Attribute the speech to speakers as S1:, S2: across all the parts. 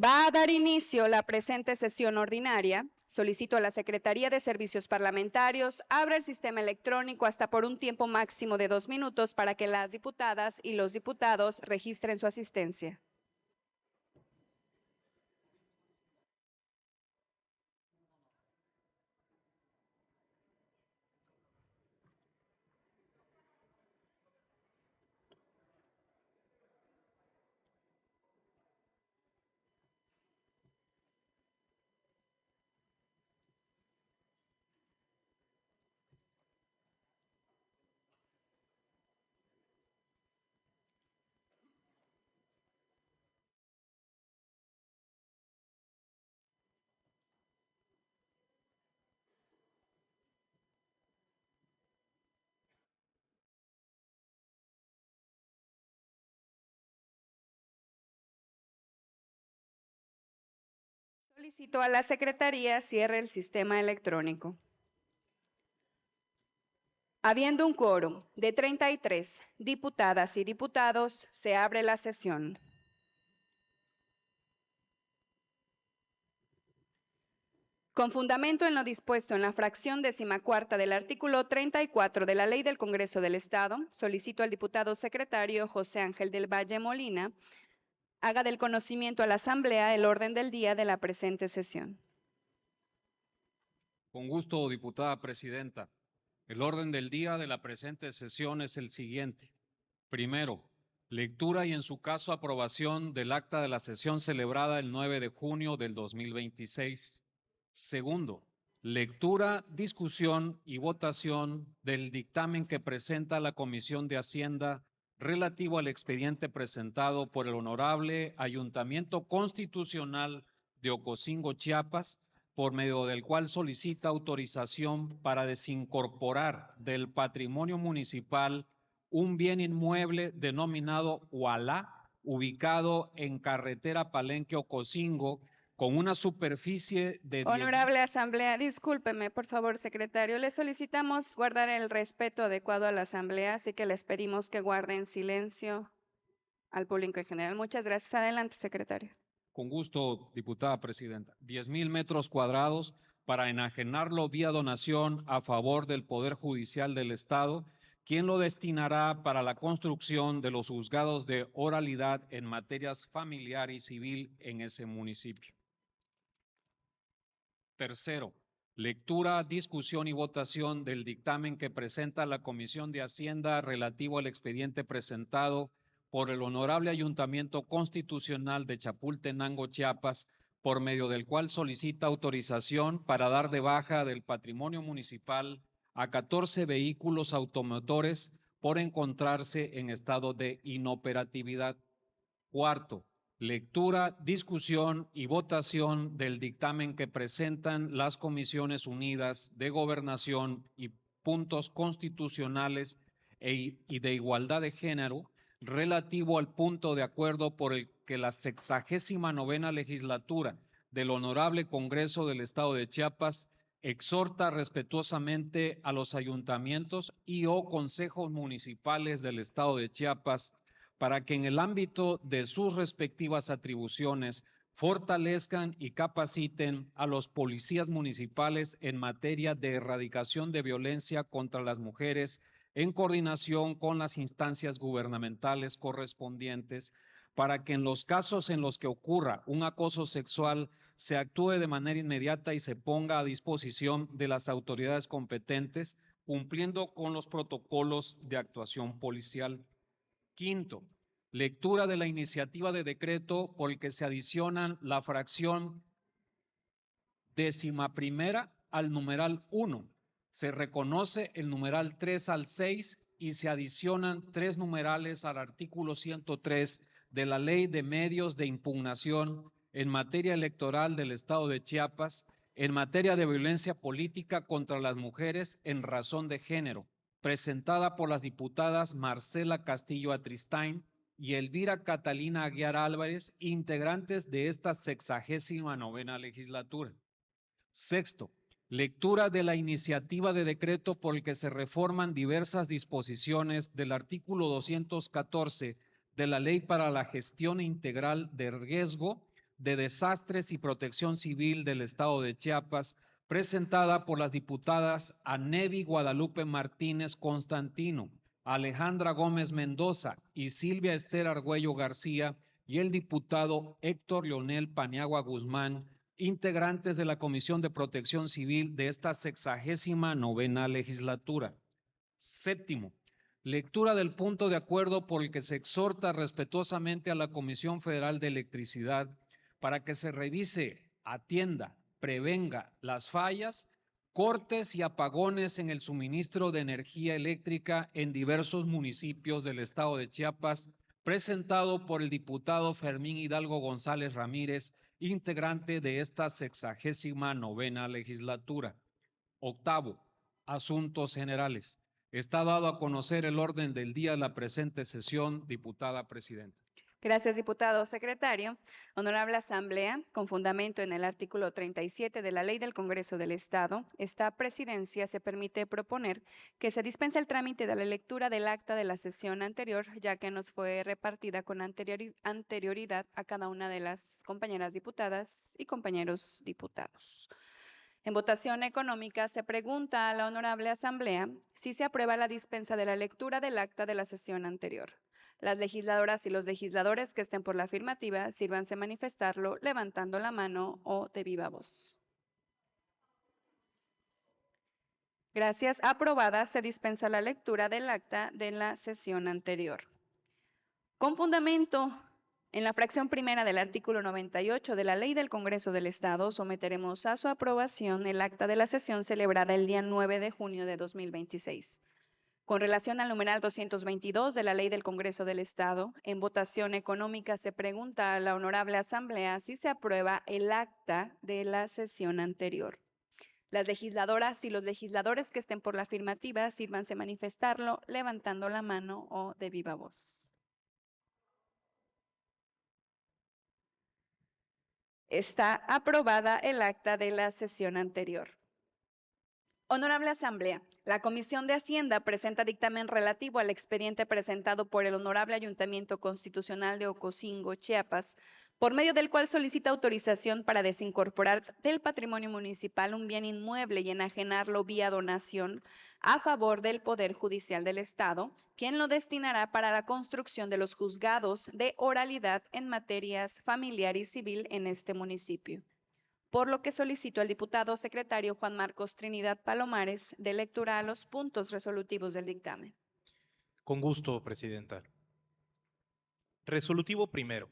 S1: Va a dar inicio la presente sesión ordinaria. Solicito a la Secretaría de Servicios Parlamentarios abra el sistema electrónico hasta por un tiempo máximo de 2 minutos para que las diputadas y los diputados registren su asistencia. Solicito a la Secretaría cierre el sistema electrónico. Habiendo un quórum de 33 diputadas y diputados, se abre la sesión. Con fundamento en lo dispuesto en la fracción 14ª del artículo 34 de la Ley del Congreso del Estado, solicito al diputado secretario José Ángel del Valle Molina haga del conocimiento a la Asamblea el orden del día de la presente sesión.
S2: Con gusto, diputada presidenta. El orden del día de la presente sesión es el siguiente. Primero, lectura y en su caso aprobación del acta de la sesión celebrada el 9 de junio del 2026. Segundo, lectura, discusión y votación del dictamen que presenta la Comisión de Hacienda relativo al expediente presentado por el Honorable Ayuntamiento Constitucional de Ocosingo, Chiapas, por medio del cual solicita autorización para desincorporar del patrimonio municipal un bien inmueble denominado Ualá, ubicado en carretera Palenque-Ocosingo, con una superficie de...
S1: Honorable Asamblea, discúlpeme, por favor, secretario. Le solicitamos guardar el respeto adecuado a la Asamblea, así que les pedimos que guarden silencio al público en general. Muchas gracias. Adelante, secretario.
S2: Con gusto, diputada presidenta. 10,000 metros cuadrados para enajenarlo vía donación a favor del Poder Judicial del Estado, quien lo destinará para la construcción de los juzgados de oralidad en materias familiar y civil en ese municipio. Tercero, lectura, discusión y votación del dictamen que presenta la Comisión de Hacienda relativo al expediente presentado por el Honorable Ayuntamiento Constitucional de Chapultenango, Chiapas, por medio del cual solicita autorización para dar de baja del patrimonio municipal a 14 vehículos automotores por encontrarse en estado de inoperatividad. Cuarto, lectura, discusión y votación del dictamen que presentan las Comisiones Unidas de Gobernación y Puntos Constitucionales y de Igualdad de Género relativo al punto de acuerdo por el que la 69ª legislatura del Honorable Congreso del Estado de Chiapas exhorta respetuosamente a los ayuntamientos y o consejos municipales del Estado de Chiapas para que en el ámbito de sus respectivas atribuciones fortalezcan y capaciten a los policías municipales en materia de erradicación de violencia contra las mujeres en coordinación con las instancias gubernamentales correspondientes, para que en los casos en los que ocurra un acoso sexual se actúe de manera inmediata y se ponga a disposición de las autoridades competentes, cumpliendo con los protocolos de actuación policial. Quinto, lectura de la iniciativa de decreto por el que se adicionan la fracción 11ª al numeral 1. Se reconoce el numeral 3 al 6 y se adicionan 3 numerales al artículo 103 de la Ley de Medios de Impugnación en materia electoral del Estado de Chiapas, en materia de violencia política contra las mujeres en razón de género, presentada por las diputadas Marcela Castillo Atristain y Elvira Catalina Aguiar Álvarez, integrantes de esta 69ª legislatura. Sexto, lectura de la iniciativa de decreto por el que se reforman diversas disposiciones del artículo 214 de la Ley para la Gestión Integral de Riesgo de Desastres y Protección Civil del Estado de Chiapas, presentada por las diputadas Anevi Guadalupe Martínez Constantino, Alejandra Gómez Mendoza y Silvia Esther Argüello García, y el diputado Héctor Leonel Paniagua Guzmán, integrantes de la Comisión de Protección Civil de esta 69ª legislatura. Séptimo, lectura del punto de acuerdo por el que se exhorta respetuosamente a la Comisión Federal de Electricidad para que se revise, atienda, prevenga las fallas, cortes y apagones en el suministro de energía eléctrica en diversos municipios del estado de Chiapas, presentado por el diputado Fermín Hidalgo González Ramírez, integrante de esta 69ª legislatura. Octavo, asuntos generales. Está dado a conocer el orden del día de la presente sesión, diputada presidenta.
S1: Gracias, diputado secretario. Honorable Asamblea, con fundamento en el artículo 37 de la Ley del Congreso del Estado, esta presidencia se permite proponer que se dispense el trámite de la lectura del acta de la sesión anterior, ya que nos fue repartida con anterioridad a cada una de las compañeras diputadas y compañeros diputados. En votación económica se pregunta a la Honorable Asamblea si se aprueba la dispensa de la lectura del acta de la sesión anterior. Las legisladoras y los legisladores que estén por la afirmativa, sírvanse manifestarlo levantando la mano o de viva voz. Gracias. Aprobada. Se dispensa la lectura del acta de la sesión anterior. Con fundamento en la fracción primera del artículo 98 de la Ley del Congreso del Estado, someteremos a su aprobación el acta de la sesión celebrada el día 9 de junio de 2026. Con relación al numeral 222 de la Ley del Congreso del Estado, en votación económica se pregunta a la Honorable Asamblea si se aprueba el acta de la sesión anterior. Las legisladoras y los legisladores que estén por la afirmativa, sírvanse manifestarlo levantando la mano o de viva voz. Está aprobada el acta de la sesión anterior. Honorable Asamblea, la Comisión de Hacienda presenta dictamen relativo al expediente presentado por el Honorable Ayuntamiento Constitucional de Ocosingo, Chiapas, por medio del cual solicita autorización para desincorporar del patrimonio municipal un bien inmueble y enajenarlo vía donación a favor del Poder Judicial del Estado, quien lo destinará para la construcción de los juzgados de oralidad en materias familiar y civil en este municipio. Por lo que solicito al diputado secretario Juan Marcos Trinidad Palomares de lectura a los puntos resolutivos del dictamen.
S3: Con gusto, presidenta. Resolutivo primero.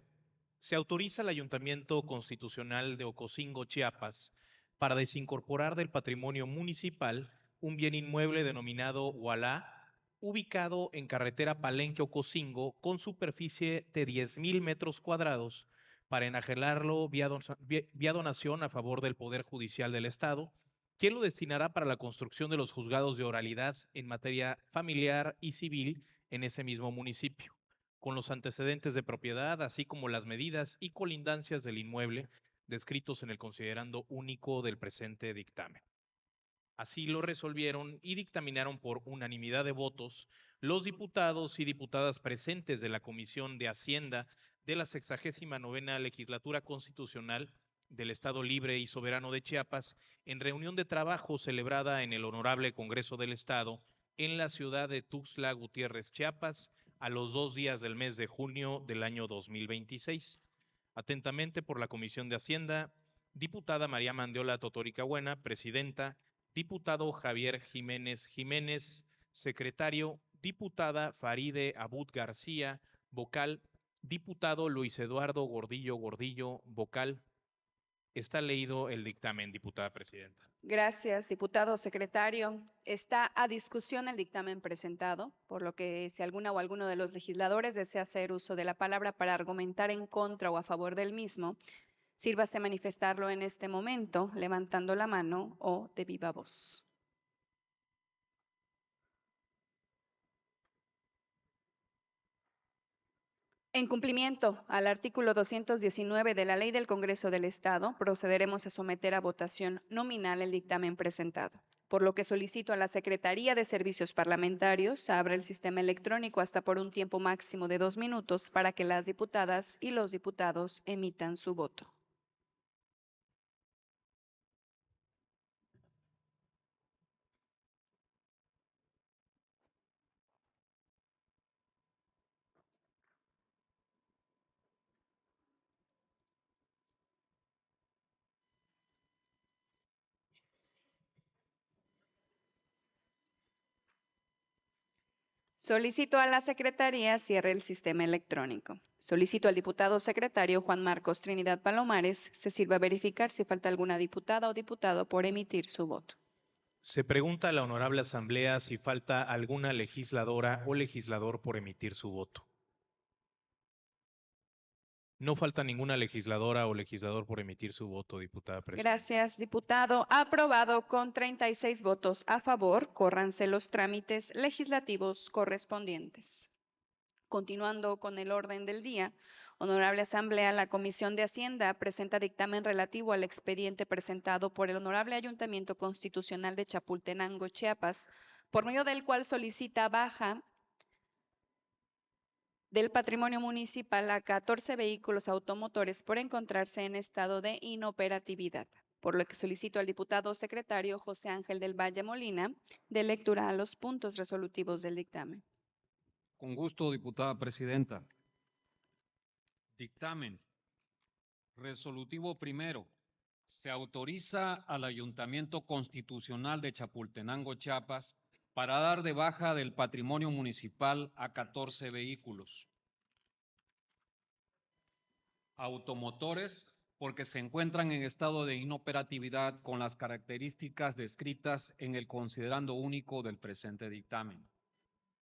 S3: Se autoriza al Ayuntamiento Constitucional de Ocosingo, Chiapas, para desincorporar del patrimonio municipal un bien inmueble denominado Ualá, ubicado en carretera Palenque-Ocosingo, con superficie de 10,000 metros cuadrados, para enajenarlo vía donación a favor del Poder Judicial del Estado, quien lo destinará para la construcción de los juzgados de oralidad en materia familiar y civil en ese mismo municipio, con los antecedentes de propiedad, así como las medidas y colindancias del inmueble descritos en el considerando único del presente dictamen. Así lo resolvieron y dictaminaron por unanimidad de votos los diputados y diputadas presentes de la Comisión de Hacienda de la 69ª Legislatura Constitucional del Estado Libre y Soberano de Chiapas, en reunión de trabajo celebrada en el Honorable Congreso del Estado en la ciudad de Tuxtla Gutiérrez, Chiapas, a los 2 días del mes de junio del año 2026. Atentamente por la Comisión de Hacienda, diputada María Mandiola Totórica Buena, presidenta, diputado Javier Jiménez Jiménez, secretario, diputada Faride Abud García, vocal, diputado Luis Eduardo Gordillo Gordillo, vocal. Está leído el dictamen, diputada presidenta.
S1: Gracias, diputado secretario. Está a discusión el dictamen presentado, por lo que si alguna o alguno de los legisladores desea hacer uso de la palabra para argumentar en contra o a favor del mismo, sírvase manifestarlo en este momento, levantando la mano o de viva voz. En cumplimiento al artículo 219 de la Ley del Congreso del Estado, procederemos a someter a votación nominal el dictamen presentado, por lo que solicito a la Secretaría de Servicios Parlamentarios abra el sistema electrónico hasta por un tiempo máximo de 2 minutos para que las diputadas y los diputados emitan su voto. Solicito a la Secretaría cierre el sistema electrónico. Solicito al diputado secretario Juan Marcos Trinidad Palomares se sirva a verificar si falta alguna diputada o diputado por emitir su voto.
S3: Se pregunta a la Honorable Asamblea si falta alguna legisladora o legislador por emitir su voto. No falta ninguna legisladora o legislador por emitir su voto, diputada presidenta.
S1: Gracias, diputado. Aprobado con 36 votos a favor. Córranse los trámites legislativos correspondientes. Continuando con el orden del día, Honorable Asamblea, la Comisión de Hacienda presenta dictamen relativo al expediente presentado por el Honorable Ayuntamiento Constitucional de Chapultenango, Chiapas, por medio del cual solicita baja del patrimonio municipal a 14 vehículos automotores por encontrarse en estado de inoperatividad, por lo que solicito al diputado secretario José Ángel del Valle Molina de lectura a los puntos resolutivos del dictamen.
S2: Con gusto, diputada presidenta. Dictamen. Resolutivo primero. Se autoriza al Ayuntamiento Constitucional de Chapultenango, Chiapas, para dar de baja del patrimonio municipal a 14 vehículos automotores porque se encuentran en estado de inoperatividad con las características descritas en el considerando único del presente dictamen.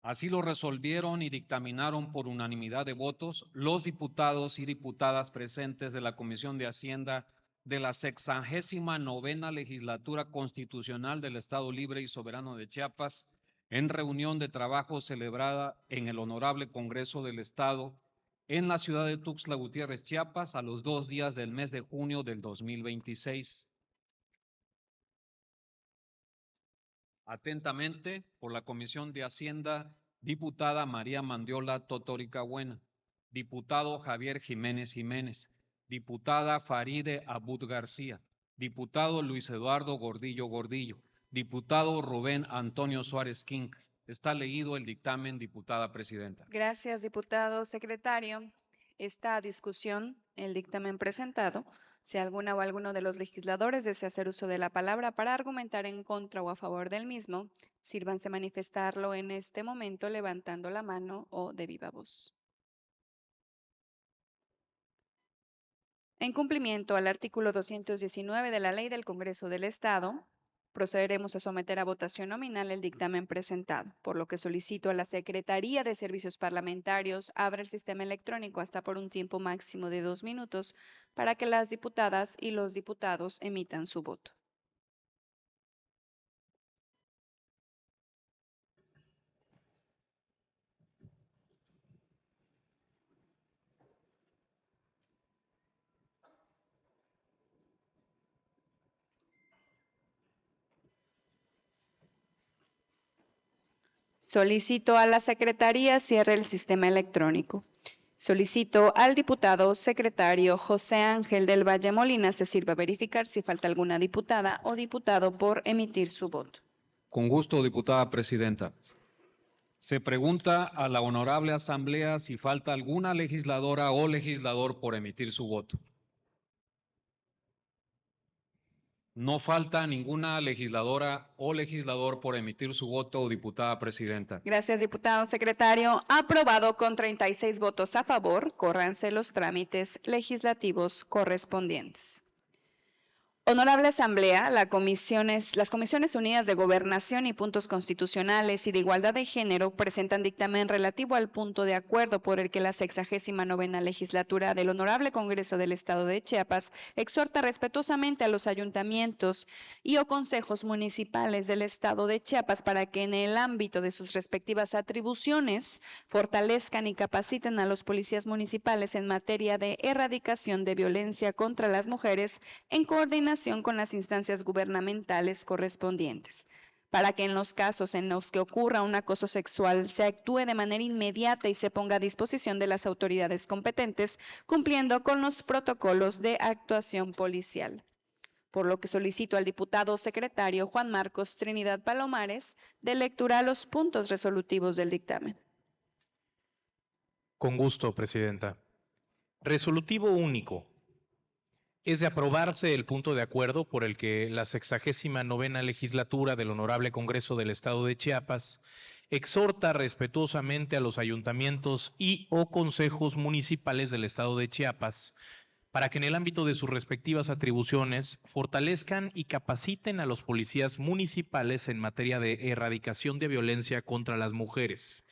S2: Así lo resolvieron y dictaminaron por unanimidad de votos los diputados y diputadas presentes de la Comisión de Hacienda de la 69ª Legislatura Constitucional del Estado Libre y Soberano de Chiapas, en reunión de trabajo celebrada en el Honorable Congreso del Estado en la ciudad de Tuxtla Gutiérrez, Chiapas, a los 2 días del mes de junio del 2026. Atentamente, por la Comisión de Hacienda, diputada María Mandiola Totórica Buena, diputado Javier Jiménez Jiménez, diputada Faride Abud García, diputado Luis Eduardo Gordillo Gordillo, diputado Rubén Antonio Suárez King. Está leído el dictamen, diputada presidenta.
S1: Gracias, diputado secretario. Esta discusión, el dictamen presentado, si alguna o alguno de los legisladores desea hacer uso de la palabra para argumentar en contra o a favor del mismo, sírvanse manifestarlo en este momento levantando la mano o de viva voz. En cumplimiento al artículo 219 de la Ley del Congreso del Estado, procederemos a someter a votación nominal el dictamen presentado, por lo que solicito a la Secretaría de Servicios Parlamentarios abra el sistema electrónico hasta por un tiempo máximo de 2 minutos para que las diputadas y los diputados emitan su voto. Solicito a la Secretaría cierre el sistema electrónico. Solicito al diputado secretario José Ángel del Valle Molina se sirva a verificar si falta alguna diputada o diputado por emitir su voto.
S2: Con gusto, diputada presidenta. Se pregunta a la Honorable Asamblea si falta alguna legisladora o legislador por emitir su voto. No falta ninguna legisladora o legislador por emitir su voto, diputada presidenta.
S1: Gracias, diputado secretario. Aprobado con 36 votos a favor. Córranse los trámites legislativos correspondientes. Honorable Asamblea, las Comisiones Unidas de Gobernación y Puntos Constitucionales y de Igualdad de Género presentan dictamen relativo al punto de acuerdo por el que la 69ª Legislatura del Honorable Congreso del Estado de Chiapas exhorta respetuosamente a los ayuntamientos y o consejos municipales del Estado de Chiapas para que en el ámbito de sus respectivas atribuciones fortalezcan y capaciten a los policías municipales en materia de erradicación de violencia contra las mujeres en coordinación con las instancias gubernamentales correspondientes, para que en los casos en los que ocurra un acoso sexual se actúe de manera inmediata y se ponga a disposición de las autoridades competentes, cumpliendo con los protocolos de actuación policial. Por lo que solicito al diputado secretario Juan Marcos Trinidad Palomares de lectura a los puntos resolutivos del dictamen.
S3: Con gusto, presidenta. Resolutivo único. Es de aprobarse el punto de acuerdo por el que la 69ª Legislatura del Honorable Congreso del Estado de Chiapas exhorta respetuosamente a los ayuntamientos y o consejos municipales del estado de Chiapas para que en el ámbito de sus respectivas atribuciones fortalezcan y capaciten a los policías municipales en materia de erradicación de violencia contra las mujeres,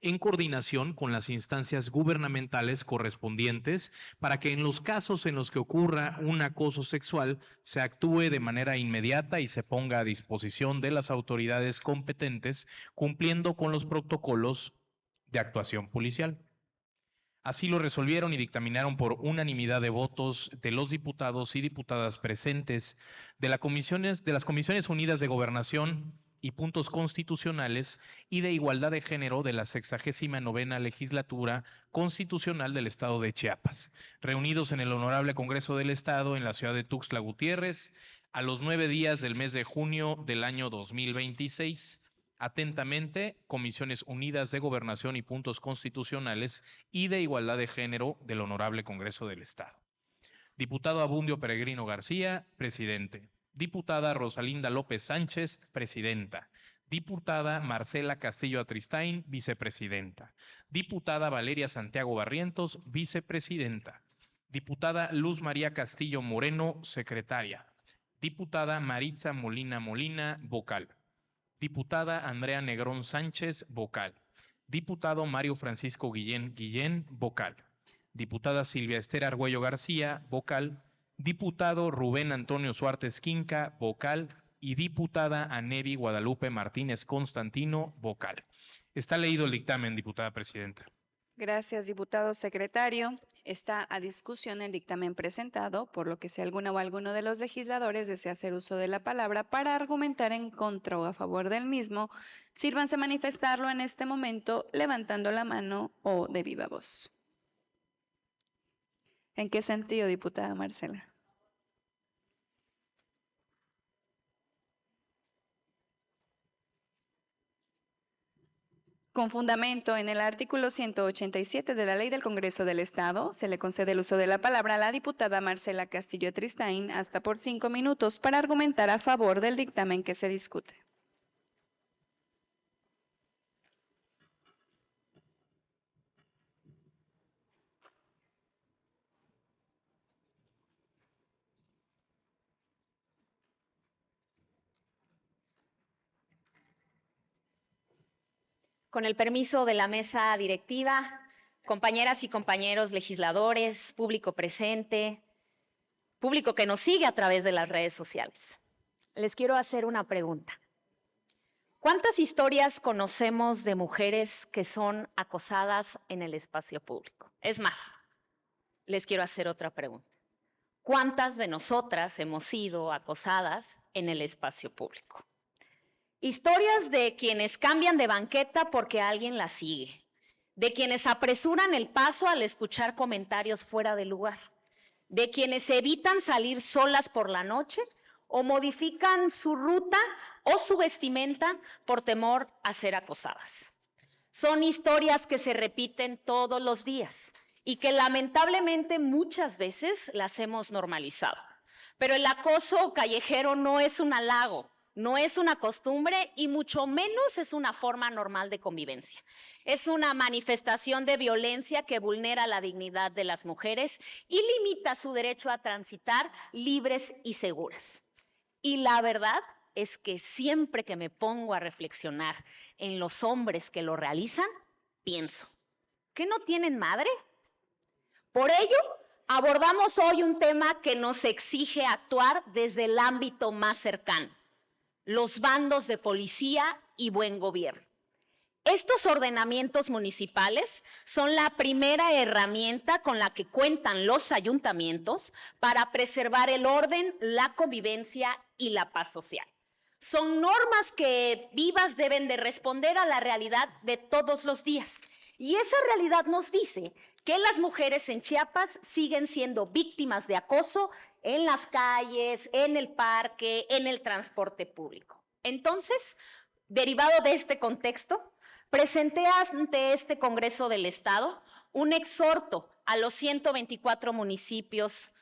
S3: en coordinación con las instancias gubernamentales correspondientes para que en los casos en los que ocurra un acoso sexual se actúe de manera inmediata y se ponga a disposición de las autoridades competentes cumpliendo con los protocolos de actuación policial. Así lo resolvieron y dictaminaron por unanimidad de votos de los diputados y diputadas presentes de las Comisiones Unidas de Gobernación y Puntos Constitucionales y de Igualdad de Género de la 69ª Legislatura Constitucional del Estado de Chiapas, reunidos en el Honorable Congreso del Estado en la ciudad de Tuxtla Gutiérrez, a los 9 días del mes de junio del año 2026. Atentamente, Comisiones Unidas de Gobernación y Puntos Constitucionales y de Igualdad de Género del Honorable Congreso del Estado. Diputado Abundio Peregrino García, presidente. Diputada Rosalinda López Sánchez, presidenta. Diputada Marcela Castillo Atristain, vicepresidenta. Diputada Valeria Santiago Barrientos, vicepresidenta. Diputada Luz María Castillo Moreno, secretaria. Diputada Maritza Molina, vocal. Diputada Andrea Negrón Sánchez, vocal. Diputado Mario Francisco Guillén, vocal. Diputada Silvia Esther Argüello García, vocal. Diputado Rubén Antonio Suárez Quinca, vocal. Y diputada Anevi Guadalupe Martínez Constantino, vocal. Está leído el dictamen, diputada presidenta.
S1: Gracias, diputado secretario. Está a discusión el dictamen presentado, por lo que si alguna o alguno de los legisladores desea hacer uso de la palabra para argumentar en contra o a favor del mismo, sírvanse manifestarlo en este momento levantando la mano o de viva voz. ¿En qué sentido, diputada Marcela? Con fundamento en el artículo 187 de la Ley del Congreso del Estado, se le concede el uso de la palabra a la diputada Marcela Castillo Atristain hasta por 5 minutos para argumentar a favor del dictamen que se discute.
S4: Con el permiso de la mesa directiva, compañeras y compañeros legisladores, público presente, público que nos sigue a través de las redes sociales, les quiero hacer una pregunta. ¿Cuántas historias conocemos de mujeres que son acosadas en el espacio público? Es más, les quiero hacer otra pregunta. ¿Cuántas de nosotras hemos sido acosadas en el espacio público? Historias de quienes cambian de banqueta porque alguien las sigue, de quienes apresuran el paso al escuchar comentarios fuera de lugar, de quienes evitan salir solas por la noche o modifican su ruta o su vestimenta por temor a ser acosadas. Son historias que se repiten todos los días y que lamentablemente muchas veces las hemos normalizado. Pero el acoso callejero no es un halago. No es una costumbre y mucho menos es una forma normal de convivencia. Es una manifestación de violencia que vulnera la dignidad de las mujeres y limita su derecho a transitar libres y seguras. Y la verdad es que siempre que me pongo a reflexionar en los hombres que lo realizan, pienso, ¿que no tienen madre? Por ello, abordamos hoy un tema que nos exige actuar desde el ámbito más cercano. Los bandos de policía y buen gobierno. Estos ordenamientos municipales son la primera herramienta con la que cuentan los ayuntamientos para preservar el orden, la convivencia y la paz social. Son normas que vivas deben de responder a la realidad de todos los días. Y esa realidad nos dice que las mujeres en Chiapas siguen siendo víctimas de acoso en las calles, en el parque, en el transporte público. Entonces, derivado de este contexto, presenté ante este Congreso del Estado un exhorto a los 124 municipios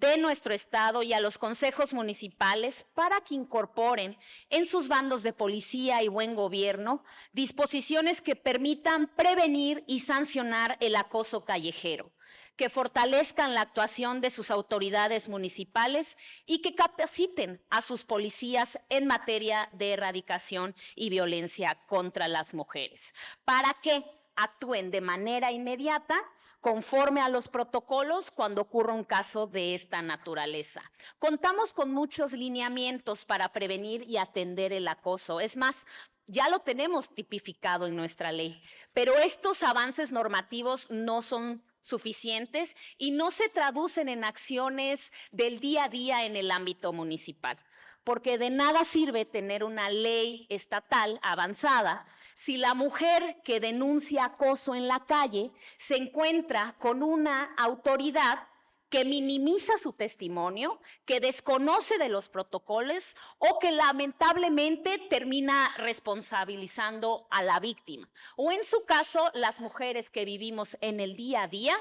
S4: de nuestro estado y a los consejos municipales para que incorporen en sus bandos de policía y buen gobierno disposiciones que permitan prevenir y sancionar el acoso callejero, que fortalezcan la actuación de sus autoridades municipales y que capaciten a sus policías en materia de erradicación y violencia contra las mujeres, para que actúen de manera inmediata conforme a los protocolos cuando ocurra un caso de esta naturaleza. Contamos con muchos lineamientos para prevenir y atender el acoso. Es más, ya lo tenemos tipificado en nuestra ley, pero estos avances normativos no son suficientes y no se traducen en acciones del día a día en el ámbito municipal. Porque de nada sirve tener una ley estatal avanzada si la mujer que denuncia acoso en la calle se encuentra con una autoridad que minimiza su testimonio, que desconoce de los protocolos o que lamentablemente termina responsabilizando a la víctima. O en su caso, las mujeres que vivimos en el día a día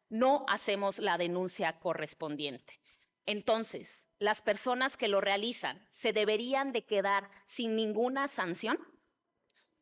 S4: no hacemos la denuncia correspondiente. Entonces, ¿las personas que lo realizan se deberían de quedar sin ninguna sanción?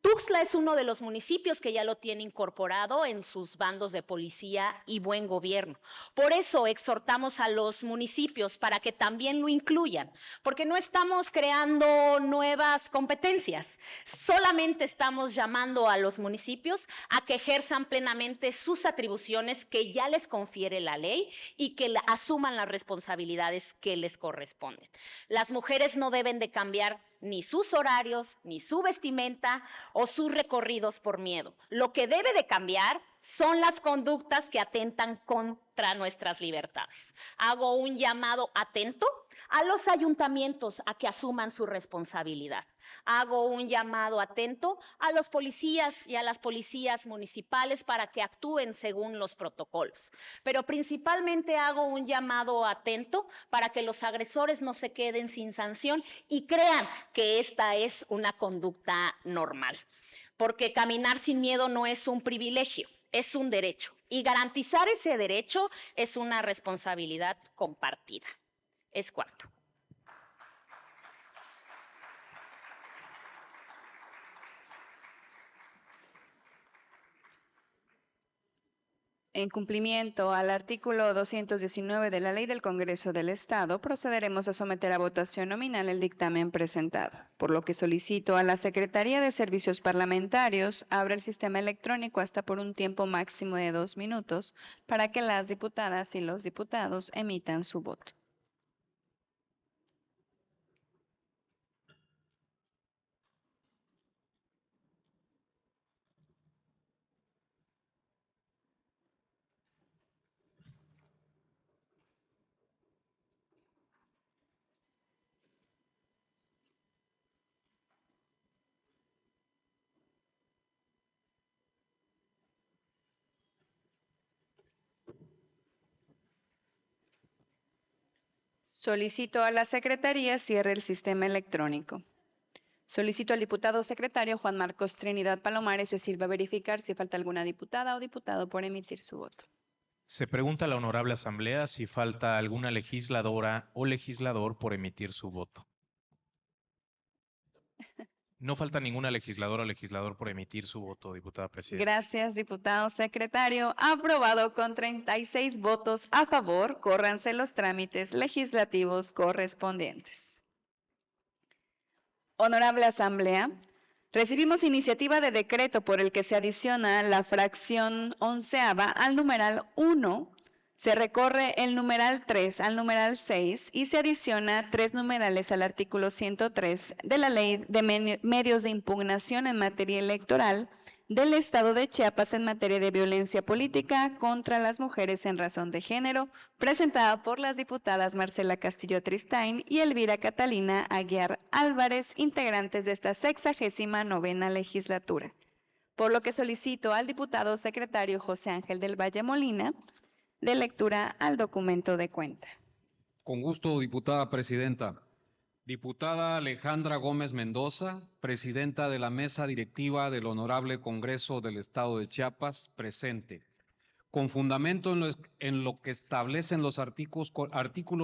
S4: Tuxtla es uno de los municipios que ya lo tiene incorporado en sus bandos de policía y buen gobierno. Por eso exhortamos a los municipios para que también lo incluyan, porque no estamos creando nuevas competencias, solamente estamos llamando a los municipios a que ejerzan plenamente sus atribuciones que ya les confiere la ley y que asuman las responsabilidades que les corresponden. Las mujeres no deben de cambiar ni sus horarios, ni su vestimenta o sus recorridos por miedo. Lo que debe de cambiar son las conductas que atentan contra nuestras libertades. Hago un llamado atento a los ayuntamientos a que asuman su responsabilidad. Hago un llamado atento a los policías y a las policías municipales para que actúen según los protocolos. Pero principalmente hago un llamado atento para que los agresores no se queden sin sanción y crean que esta es una conducta normal. Porque caminar sin miedo no es un privilegio, es un derecho. Y garantizar ese derecho es una responsabilidad compartida. Es cuarto.
S1: En cumplimiento al artículo 219 de la Ley del Congreso del Estado, procederemos a someter a votación nominal el dictamen presentado, por lo que solicito a la Secretaría de Servicios Parlamentarios abra el sistema electrónico hasta por un tiempo máximo de 2 minutos para que las diputadas y los diputados emitan su voto. Solicito a la Secretaría cierre el sistema electrónico. Solicito al diputado secretario Juan Marcos Trinidad Palomares se sirva a verificar si falta alguna diputada o diputado por emitir su voto.
S3: Se pregunta a la honorable asamblea si falta alguna legisladora o legislador por emitir su voto. No falta ninguna legisladora o legislador por emitir su voto, diputada presidenta.
S1: Gracias, diputado secretario. Aprobado con 36 votos a favor. Córranse los trámites legislativos correspondientes. Honorable Asamblea, recibimos iniciativa de decreto por el que se adiciona la fracción 11ª al numeral 1, se recorre el numeral 3 al numeral 6 y se adiciona 3 numerales al artículo 103 de la Ley de Medios de Impugnación en materia electoral del Estado de Chiapas en materia de violencia política contra las mujeres en razón de género, presentada por las diputadas Marcela Castillo Tristain y Elvira Catalina Aguiar Álvarez, integrantes de esta 69ª legislatura. Por lo que solicito al diputado secretario José Ángel del Valle Molina de lectura al documento de cuenta.
S2: Con gusto, diputada presidenta. Diputada Alejandra Gómez Mendoza, presidenta de la mesa directiva del Honorable Congreso del Estado de Chiapas, presente. Con fundamento en lo que establecen los artículos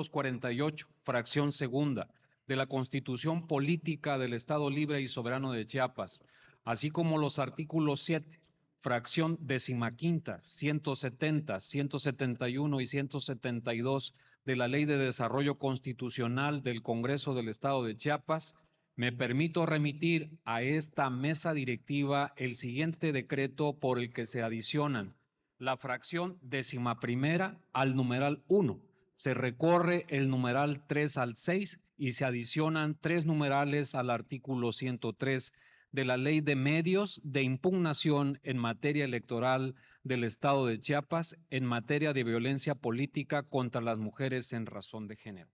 S2: 48, fracción segunda, de la Constitución Política del Estado Libre y Soberano de Chiapas, así como los artículos 7, fracción decimaquinta, 170, 171 y 172 de la Ley de Desarrollo Constitucional del Congreso del Estado de Chiapas, me permito remitir a esta mesa directiva el siguiente decreto por el que se adicionan la fracción decimaprimera al numeral 1. Se recorre el numeral 3 al 6 y se adicionan 3 numerales al artículo 103 de la Ley de Medios de Impugnación en materia electoral del Estado de Chiapas en materia de violencia política contra las mujeres en razón de género.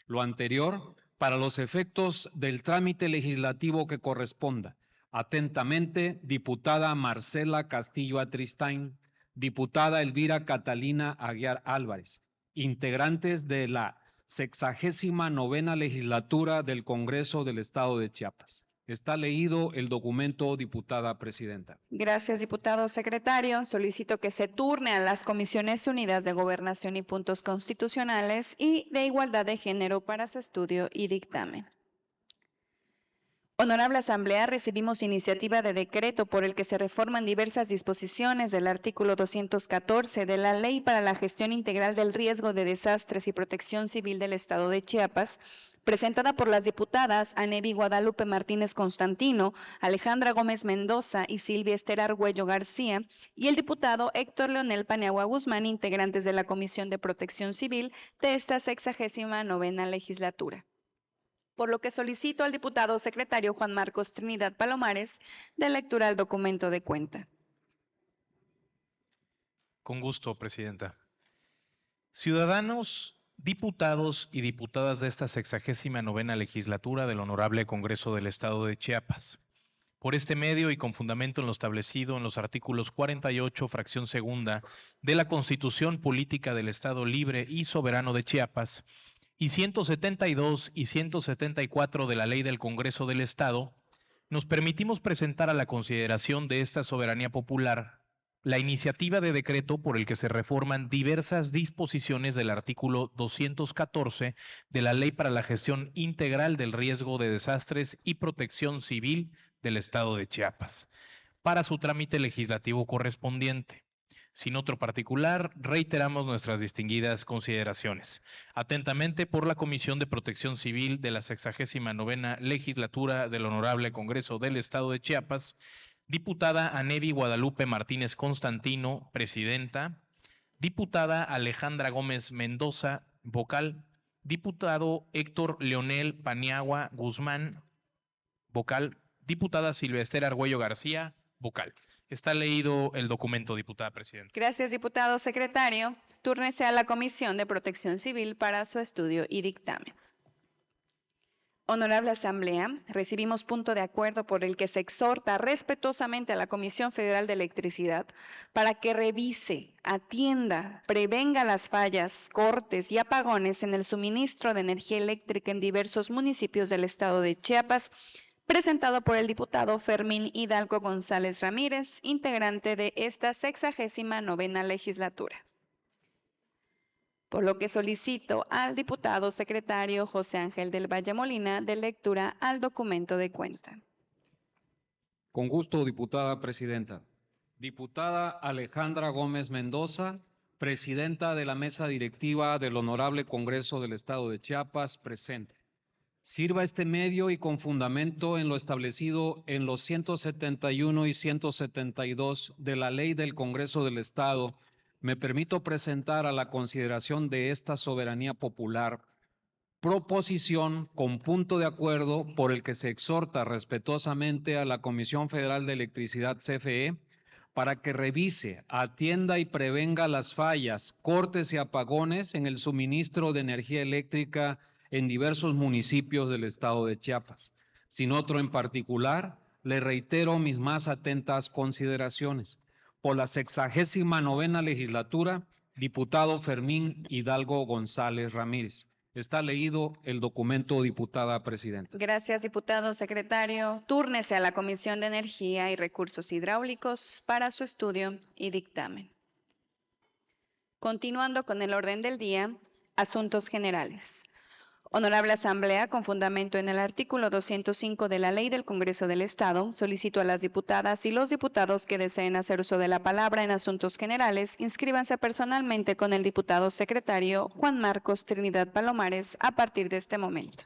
S2: Lo anterior, para los efectos del trámite legislativo que corresponda. Atentamente, diputada Marcela Castillo Atristain, diputada Elvira Catalina Aguiar Álvarez, integrantes de la 69ª legislatura del Congreso del Estado de Chiapas. Está leído el documento, diputada presidenta.
S1: Gracias, diputado secretario. Solicito que se turne a las Comisiones Unidas de Gobernación y Puntos Constitucionales y de Igualdad de Género para su estudio y dictamen. Honorable Asamblea, recibimos iniciativa de decreto por el que se reforman diversas disposiciones del artículo 214 de la Ley para la Gestión Integral del Riesgo de Desastres y Protección Civil del Estado de Chiapas, presentada por las diputadas Anevi Guadalupe Martínez Constantino, Alejandra Gómez Mendoza y Silvia Esther Argüello García, y el diputado Héctor Leonel Paniagua Guzmán, integrantes de la Comisión de Protección Civil de esta 69ª legislatura. Por lo que solicito al diputado secretario Juan Marcos Trinidad Palomares de lectura al documento de cuenta.
S3: Con gusto, presidenta. Ciudadanos, diputados y diputadas de esta 69ª legislatura del Honorable Congreso del Estado de Chiapas. Por este medio y con fundamento en lo establecido en los artículos 48, fracción segunda, de la Constitución Política del Estado Libre y Soberano de Chiapas, y 172 y 174 de la Ley del Congreso del Estado, nos permitimos presentar a la consideración de esta soberanía popular la iniciativa de decreto por el que se reforman diversas disposiciones del artículo 214 de la Ley para la Gestión Integral del Riesgo de Desastres y Protección Civil del Estado de Chiapas, para su trámite legislativo correspondiente. Sin otro particular, reiteramos nuestras distinguidas consideraciones. Atentamente por la Comisión de Protección Civil de la 69ª legislatura del Honorable Congreso del Estado de Chiapas, diputada Anevi Guadalupe Martínez Constantino, presidenta, diputada Alejandra Gómez Mendoza, vocal, diputado Héctor Leonel Paniagua Guzmán, vocal, diputada Silvia Esther Argüello García, vocal. Está leído el documento, diputada presidenta.
S1: Gracias, diputado secretario. Túrnese a la Comisión de Protección Civil para su estudio y dictamen. Honorable Asamblea, recibimos punto de acuerdo por el que se exhorta respetuosamente a la Comisión Federal de Electricidad para que revise, atienda, prevenga las fallas, cortes y apagones en el suministro de energía eléctrica en diversos municipios del estado de Chiapas, presentado por el diputado Fermín Hidalgo González Ramírez, integrante de esta 69ª legislatura. Por lo que solicito al diputado secretario José Ángel del Valle Molina de lectura al documento de cuenta.
S2: Con gusto, diputada presidenta. Diputada Alejandra Gómez Mendoza, presidenta de la mesa directiva del Honorable Congreso del Estado de Chiapas, presente. Sirva este medio y con fundamento en lo establecido en los 171 y 172 de la Ley del Congreso del Estado, me permito presentar a la consideración de esta soberanía popular proposición con punto de acuerdo por el que se exhorta respetuosamente a la Comisión Federal de Electricidad CFE para que revise, atienda y prevenga las fallas, cortes y apagones en el suministro de energía eléctrica en diversos municipios del estado de Chiapas. Sin otro en particular, le reitero mis más atentas consideraciones. Por la 69ª legislatura, diputado Fermín Hidalgo González Ramírez. Está leído el documento, diputada presidenta.
S1: Gracias, diputado secretario. Túrnese a la Comisión de Energía y Recursos Hidráulicos para su estudio y dictamen. Continuando con el orden del día, asuntos generales. Honorable Asamblea, con fundamento en el artículo 205 de la Ley del Congreso del Estado, solicito a las diputadas y los diputados que deseen hacer uso de la palabra en asuntos generales, inscríbanse personalmente con el diputado secretario Juan Marcos Trinidad Palomares a partir de este momento.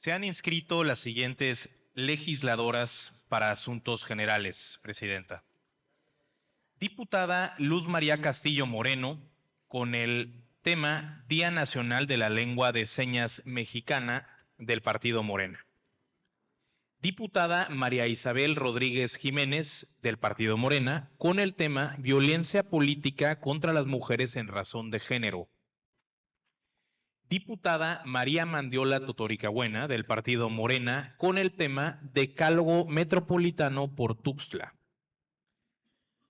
S3: Se han inscrito las siguientes legisladoras para asuntos generales, Presidenta. Diputada Luz María Castillo Moreno, con el tema Día Nacional de la Lengua de Señas Mexicana del Partido Morena. Diputada María Isabel Rodríguez Jiménez, del Partido Morena, con el tema Violencia Política contra las Mujeres en Razón de Género. Diputada María Mandiola Totoricabuena, del Partido Morena, con el tema Decálogo Metropolitano por Tuxtla.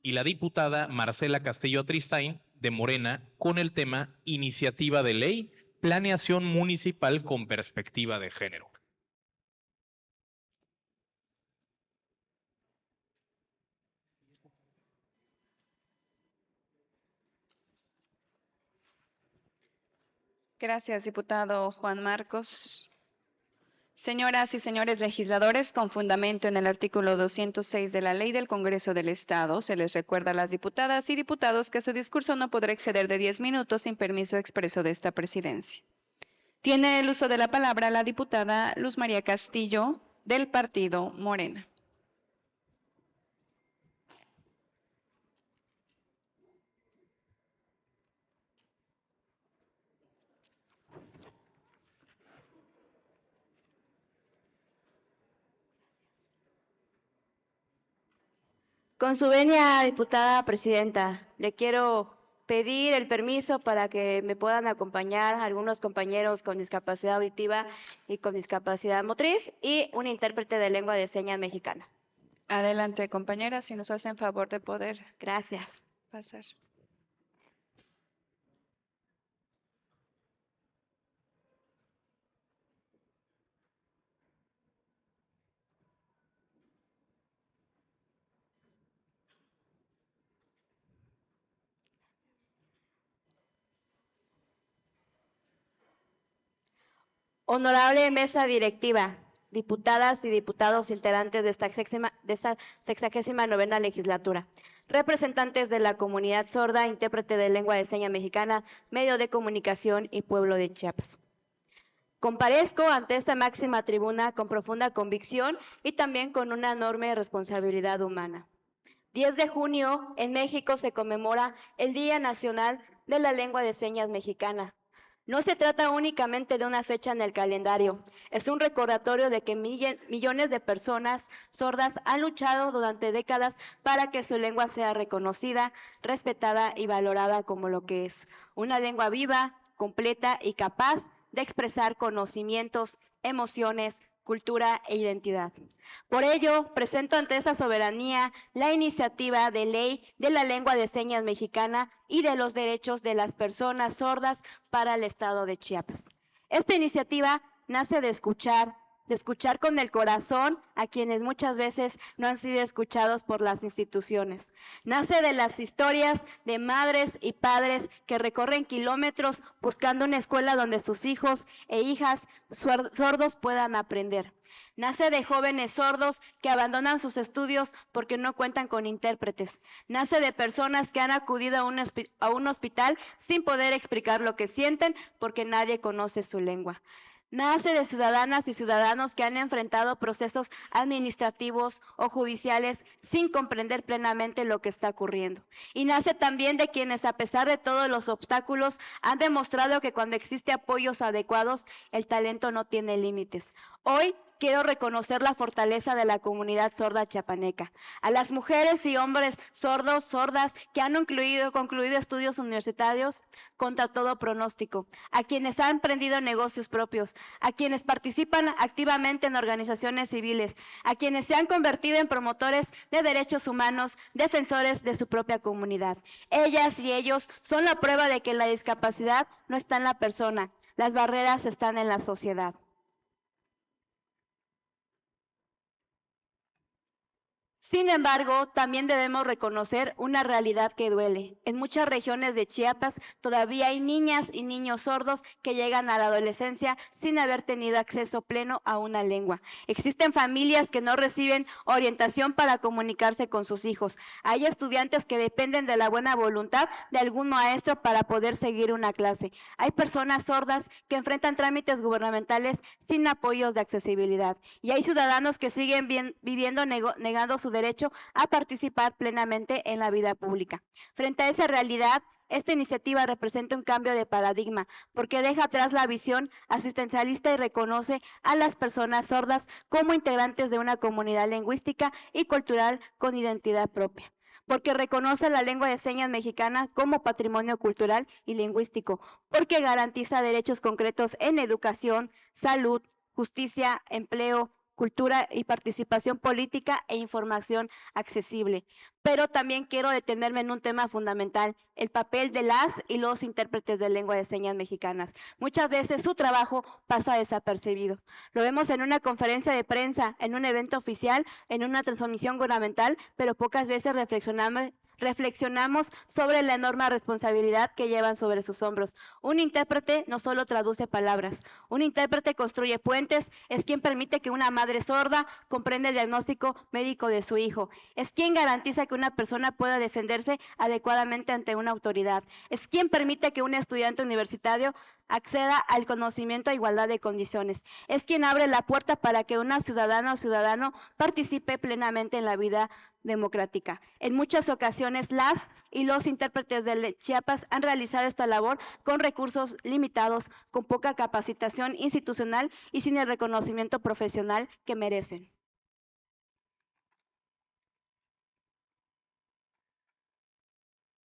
S3: Y la diputada Marcela Castillo Atristain, de Morena, con el tema Iniciativa de Ley, Planeación Municipal con Perspectiva de Género.
S1: Gracias, diputado Juan Marcos. Señoras y señores legisladores, con fundamento en el artículo 206 de la Ley del Congreso del Estado, se les recuerda a las diputadas y diputados que su discurso no podrá exceder de 10 minutos sin permiso expreso de esta presidencia. Tiene el uso de la palabra la diputada Luz María Castillo, del partido Morena.
S5: Con su venia, diputada presidenta, le quiero pedir el permiso para que me puedan acompañar algunos compañeros con discapacidad auditiva y con discapacidad motriz y un intérprete de lengua de señas mexicana.
S1: Adelante, compañera, si nos hacen favor de poder
S5: Gracias.
S1: pasar.
S5: Honorable mesa directiva, diputadas y diputados integrantes de esta 69ª legislatura, representantes de la comunidad sorda, intérprete de lengua de señas mexicana, medio de comunicación y pueblo de Chiapas. Comparezco ante esta máxima tribuna con profunda convicción y también con una enorme responsabilidad humana. 10 de junio, en México se conmemora el Día Nacional de la Lengua de Señas Mexicana. No se trata únicamente de una fecha en el calendario, es un recordatorio de que millones de personas sordas han luchado durante décadas para que su lengua sea reconocida, respetada y valorada como lo que es, una lengua viva, completa y capaz de expresar conocimientos, emociones, cultura e identidad. Por ello, presento ante esa soberanía la iniciativa de ley de la lengua de señas mexicana y de los derechos de las personas sordas para el estado de Chiapas. Esta iniciativa nace de escuchar con el corazón a quienes muchas veces no han sido escuchados por las instituciones. Nace de las historias de madres y padres que recorren kilómetros buscando una escuela donde sus hijos e hijas sordos puedan aprender. Nace de jóvenes sordos que abandonan sus estudios porque no cuentan con intérpretes. Nace de personas que han acudido a un hospital sin poder explicar lo que sienten porque nadie conoce su lengua. Nace de ciudadanas y ciudadanos que han enfrentado procesos administrativos o judiciales sin comprender plenamente lo que está ocurriendo. Y nace también de quienes, a pesar de todos los obstáculos, han demostrado que cuando existe apoyos adecuados, el talento no tiene límites. Hoy quiero reconocer la fortaleza de la comunidad sorda chiapaneca, a las mujeres y hombres sordos, sordas que han concluido estudios universitarios contra todo pronóstico, a quienes han emprendido negocios propios, a quienes participan activamente en organizaciones civiles, a quienes se han convertido en promotores de derechos humanos, defensores de su propia comunidad. Ellas y ellos son la prueba de que la discapacidad no está en la persona, las barreras están en la sociedad. Sin embargo, también debemos reconocer una realidad que duele. En muchas regiones de Chiapas todavía hay niñas y niños sordos que llegan a la adolescencia sin haber tenido acceso pleno a una lengua. Existen familias que no reciben orientación para comunicarse con sus hijos. Hay estudiantes que dependen de la buena voluntad de algún maestro para poder seguir una clase. Hay personas sordas que enfrentan trámites gubernamentales sin apoyos de accesibilidad. Y hay ciudadanos que siguen viviendo negando su derecho a participar plenamente en la vida pública. Frente a esa realidad, esta iniciativa representa un cambio de paradigma porque deja atrás la visión asistencialista y reconoce a las personas sordas como integrantes de una comunidad lingüística y cultural con identidad propia. Porque reconoce la lengua de señas mexicana como patrimonio cultural y lingüístico, porque garantiza derechos concretos en educación, salud, justicia, empleo, cultura y participación política e información accesible. Pero también quiero detenerme en un tema fundamental, el papel de las y los intérpretes de lengua de señas mexicanas. Muchas veces su trabajo pasa desapercibido. Lo vemos en una conferencia de prensa, en un evento oficial, en una transmisión gubernamental, pero pocas veces reflexionamos sobre la enorme responsabilidad que llevan sobre sus hombros. Un intérprete no solo traduce palabras, un intérprete construye puentes, es quien permite que una madre sorda comprenda el diagnóstico médico de su hijo, es quien garantiza que una persona pueda defenderse adecuadamente ante una autoridad, es quien permite que un estudiante universitario acceda al conocimiento a igualdad de condiciones. Es quien abre la puerta para que una ciudadana o ciudadano participe plenamente en la vida democrática. En muchas ocasiones las y los intérpretes de Chiapas han realizado esta labor con recursos limitados, con poca capacitación institucional y sin el reconocimiento profesional que merecen.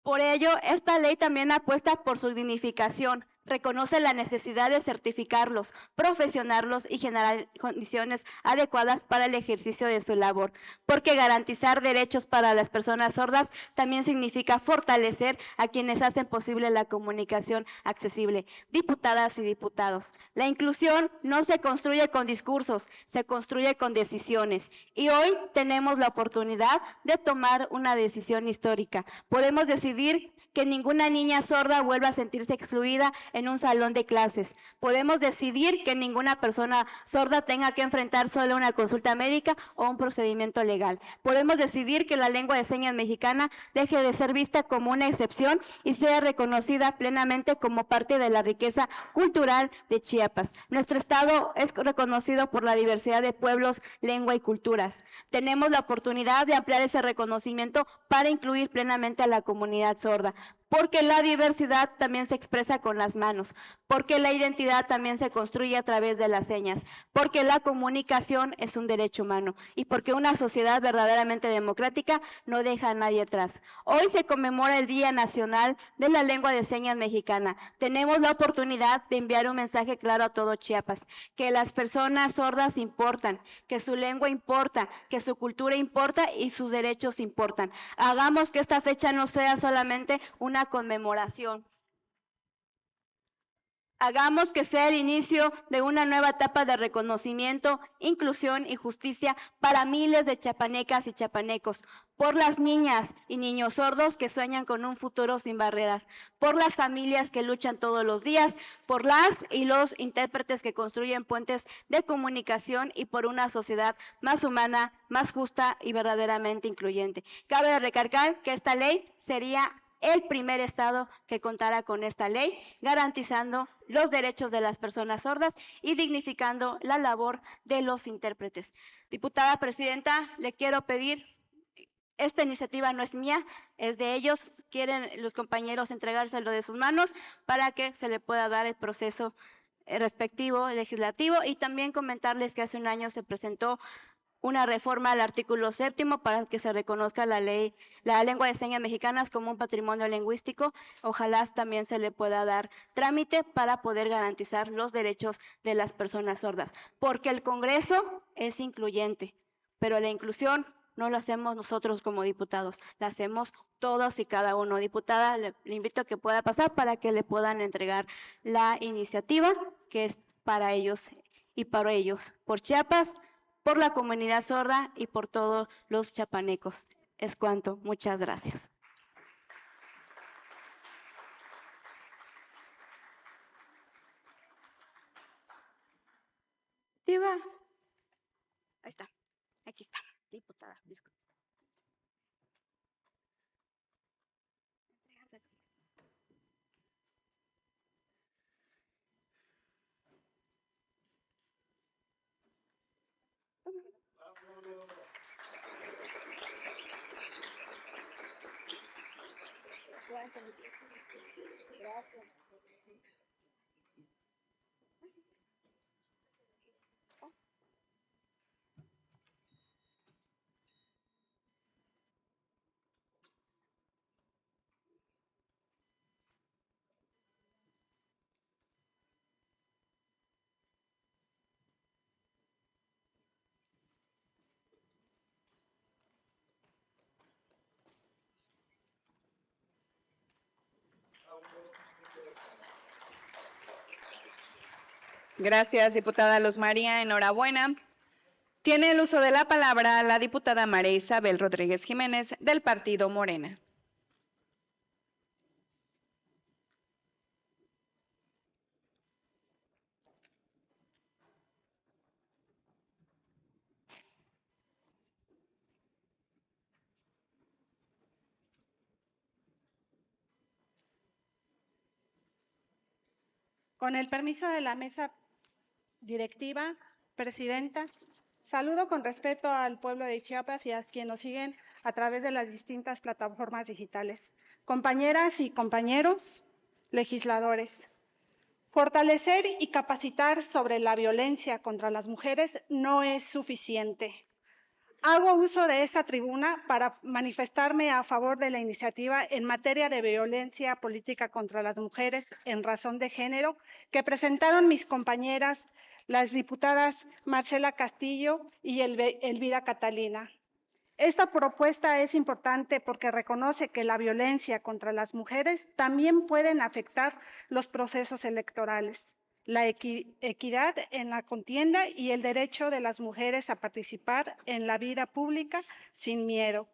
S5: Por ello, esta ley también apuesta por su dignificación, reconoce la necesidad de certificarlos, profesionarlos y generar condiciones adecuadas para el ejercicio de su labor, porque garantizar derechos para las personas sordas también significa fortalecer a quienes hacen posible la comunicación accesible. Diputadas y diputados, la inclusión no se construye con discursos, se construye con decisiones. Y hoy tenemos la oportunidad de tomar una decisión histórica. Podemos decidir que ninguna niña sorda vuelva a sentirse excluida en un salón de clases. Podemos decidir que ninguna persona sorda tenga que enfrentar solo una consulta médica o un procedimiento legal. Podemos decidir que la lengua de señas mexicana deje de ser vista como una excepción y sea reconocida plenamente como parte de la riqueza cultural de Chiapas. Nuestro estado es reconocido por la diversidad de pueblos, lengua y culturas. Tenemos la oportunidad de ampliar ese reconocimiento para incluir plenamente a la comunidad sorda, porque la diversidad también se expresa con las manos, porque la identidad también se construye a través de las señas, porque la comunicación es un derecho humano y porque una sociedad verdaderamente democrática no deja a nadie atrás. Hoy se conmemora el Día Nacional de la Lengua de Señas Mexicana. Tenemos la oportunidad de enviar un mensaje claro a todo Chiapas, que las personas sordas importan, que su lengua importa, que su cultura importa y sus derechos importan. Hagamos que esta fecha no sea solamente una conmemoración. Hagamos que sea el inicio de una nueva etapa de reconocimiento, inclusión y justicia para miles de chapanecas y chapanecos, por las niñas y niños sordos que sueñan con un futuro sin barreras, por las familias que luchan todos los días, por las y los intérpretes que construyen puentes de comunicación y por una sociedad más humana, más justa y verdaderamente incluyente. Cabe recalcar que esta ley sería el primer estado que contara con esta ley, garantizando los derechos de las personas sordas y dignificando la labor de los intérpretes. Diputada presidenta, le quiero pedir, esta iniciativa no es mía, es de ellos, quieren los compañeros entregárselo de sus manos para que se le pueda dar el proceso respectivo legislativo, y también comentarles que hace un año se presentó una reforma al artículo 7º para que se reconozca la lengua de señas mexicanas como un patrimonio lingüístico. Ojalá también se le pueda dar trámite para poder garantizar los derechos de las personas sordas, porque el Congreso es incluyente, pero la inclusión no lo hacemos nosotros como diputados, la hacemos todos y cada uno. Diputada, le invito a que pueda pasar para que le puedan entregar la iniciativa que es para ellos y para ellos, por Chiapas, por la comunidad sorda y por todos los chapanecos. Es cuanto. Muchas gracias. Diva. Ahí está. Aquí está. Diputada. Disculpe. Gracias.
S1: Gracias, diputada Luz María. Enhorabuena. Tiene el uso de la palabra la diputada María Isabel Rodríguez Jiménez, del Partido Morena.
S6: Con el permiso de la mesa directiva, presidenta, saludo con respeto al pueblo de Chiapas y a quienes nos siguen a través de las distintas plataformas digitales. Compañeras y compañeros legisladores, fortalecer y capacitar sobre la violencia contra las mujeres no es suficiente. Hago uso de esta tribuna para manifestarme a favor de la iniciativa en materia de violencia política contra las mujeres en razón de género que presentaron mis compañeras, las diputadas Marcela Castillo y Elvira Catalina. Esta propuesta es importante porque reconoce que la violencia contra las mujeres también pueden afectar los procesos electorales, la equidad en la contienda y el derecho de las mujeres a participar en la vida pública sin miedo,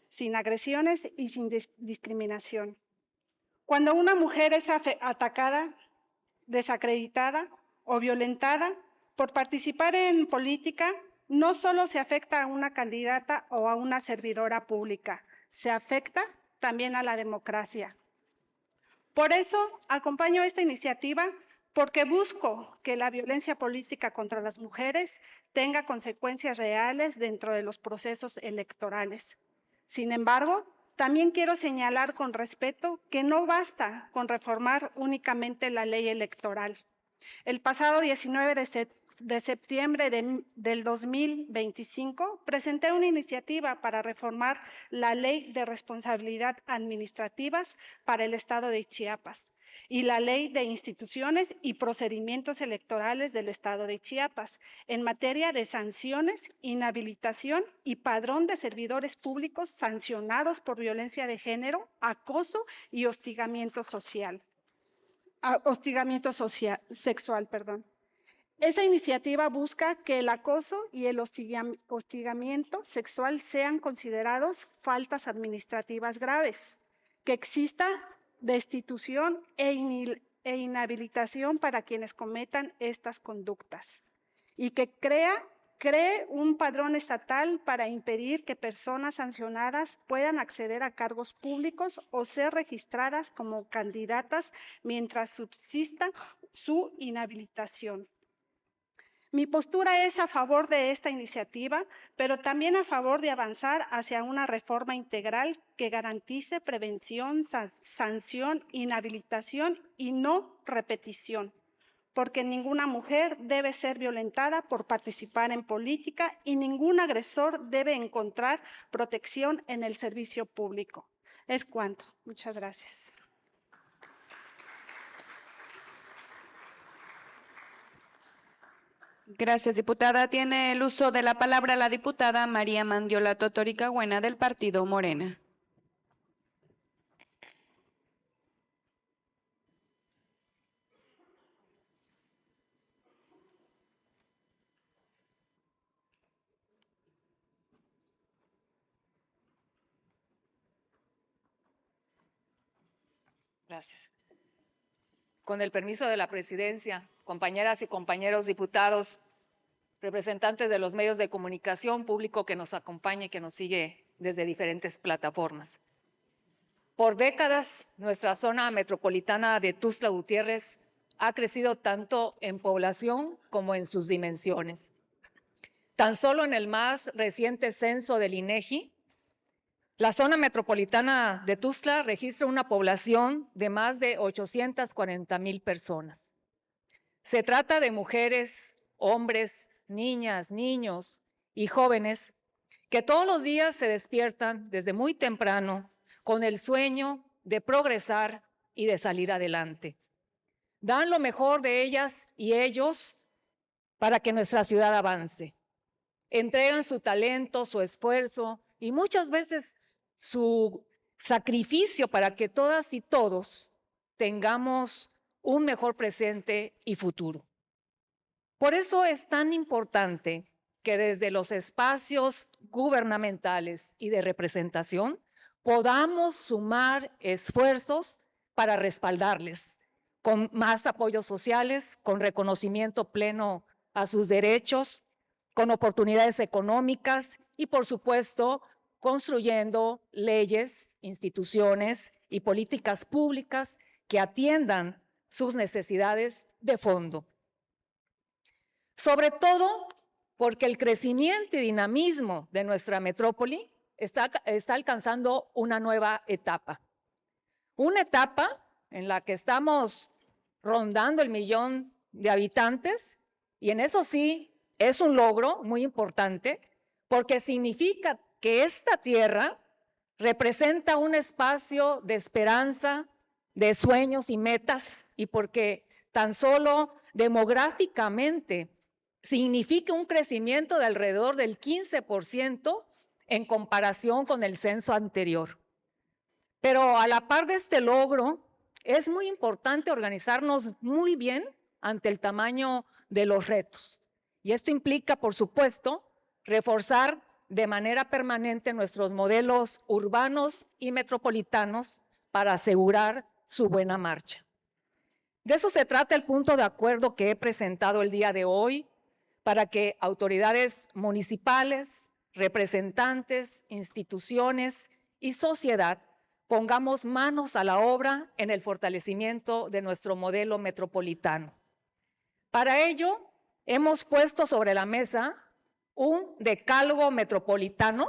S6: sin agresiones y sin discriminación. Cuando una mujer es atacada, desacreditada o violentada por participar en política, no solo se afecta a una candidata o a una servidora pública, se afecta también a la democracia. Por eso acompaño esta iniciativa porque busco que la violencia política contra las mujeres tenga consecuencias reales dentro de los procesos electorales. Sin embargo, también quiero señalar con respeto que no basta con reformar únicamente la ley electoral. El pasado 19 de septiembre del 2025 presenté una iniciativa para reformar la Ley de Responsabilidad Administrativas para el Estado de Chiapas y la Ley de Instituciones y Procedimientos Electorales del Estado de Chiapas en materia de sanciones, inhabilitación y padrón de servidores públicos sancionados por violencia de género, acoso y hostigamiento sexual. Esa iniciativa busca que el acoso y el hostigamiento sexual sean considerados faltas administrativas graves, que exista destitución e inhabilitación para quienes cometan estas conductas y que cree un padrón estatal para impedir que personas sancionadas puedan acceder a cargos públicos o ser registradas como candidatas mientras subsista su inhabilitación. Mi postura es a favor de esta iniciativa, pero también a favor de avanzar hacia una reforma integral que garantice prevención, sanción, inhabilitación y no repetición, porque ninguna mujer debe ser violentada por participar en política y ningún agresor debe encontrar protección en el servicio público. Es cuanto. Muchas gracias.
S1: Gracias, diputada. Tiene el uso de la palabra la diputada María Mandiola Totoricagüena del Partido Morena.
S7: Gracias. Con el permiso de la presidencia, compañeras y compañeros diputados, representantes de los medios de comunicación, público que nos acompaña y que nos sigue desde diferentes plataformas. Por décadas, nuestra zona metropolitana de Tuxtla Gutiérrez ha crecido tanto en población como en sus dimensiones. Tan solo en el más reciente censo del INEGI, la zona metropolitana de Tuxtla registra una población de más de 840,000 personas. Se trata de mujeres, hombres, niñas, niños y jóvenes que todos los días se despiertan desde muy temprano con el sueño de progresar y de salir adelante. Dan lo mejor de ellas y ellos para que nuestra ciudad avance. Entregan su talento, su esfuerzo y muchas veces su sacrificio para que todas y todos tengamos un mejor presente y futuro. Por eso es tan importante que desde los espacios gubernamentales y de representación podamos sumar esfuerzos para respaldarles con más apoyos sociales, con reconocimiento pleno a sus derechos, con oportunidades económicas y, por supuesto, construyendo leyes, instituciones y políticas públicas que atiendan sus necesidades de fondo. Sobre todo porque el crecimiento y dinamismo de nuestra metrópoli está alcanzando una nueva etapa. Una etapa en la que estamos rondando el 1.000.000 de habitantes, y en eso sí es un logro muy importante, porque significa que esta tierra representa un espacio de esperanza, de sueños y metas, y porque tan solo demográficamente significa un crecimiento de alrededor del 15% en comparación con el censo anterior. Pero a la par de este logro, es muy importante organizarnos muy bien ante el tamaño de los retos. Y esto implica, por supuesto, reforzar de manera permanente nuestros modelos urbanos y metropolitanos para asegurar su buena marcha. De eso se trata el punto de acuerdo que he presentado el día de hoy para que autoridades municipales, representantes, instituciones y sociedad pongamos manos a la obra en el fortalecimiento de nuestro modelo metropolitano. Para ello, hemos puesto sobre la mesa un decálogo metropolitano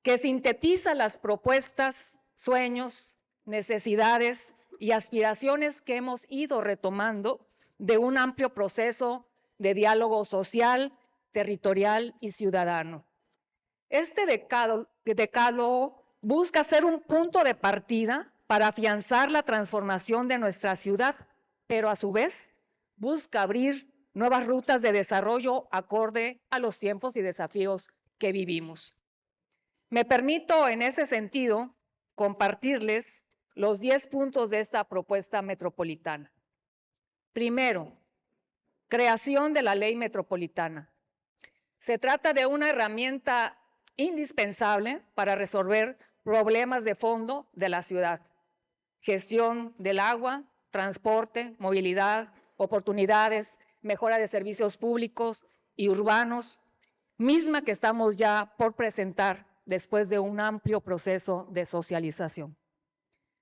S7: que sintetiza las propuestas, sueños, necesidades y aspiraciones que hemos ido retomando de un amplio proceso de diálogo social, territorial y ciudadano. Este decálogo busca ser un punto de partida para afianzar la transformación de nuestra ciudad, pero a su vez busca abrir nuevas rutas de desarrollo acorde a los tiempos y desafíos que vivimos. Me permito en ese sentido compartirles los 10 puntos de esta propuesta metropolitana. Primero, creación de la ley metropolitana. Se trata de una herramienta indispensable para resolver problemas de fondo de la ciudad. Gestión del agua, transporte, movilidad, oportunidades, mejora de servicios públicos y urbanos, misma que estamos ya por presentar después de un amplio proceso de socialización.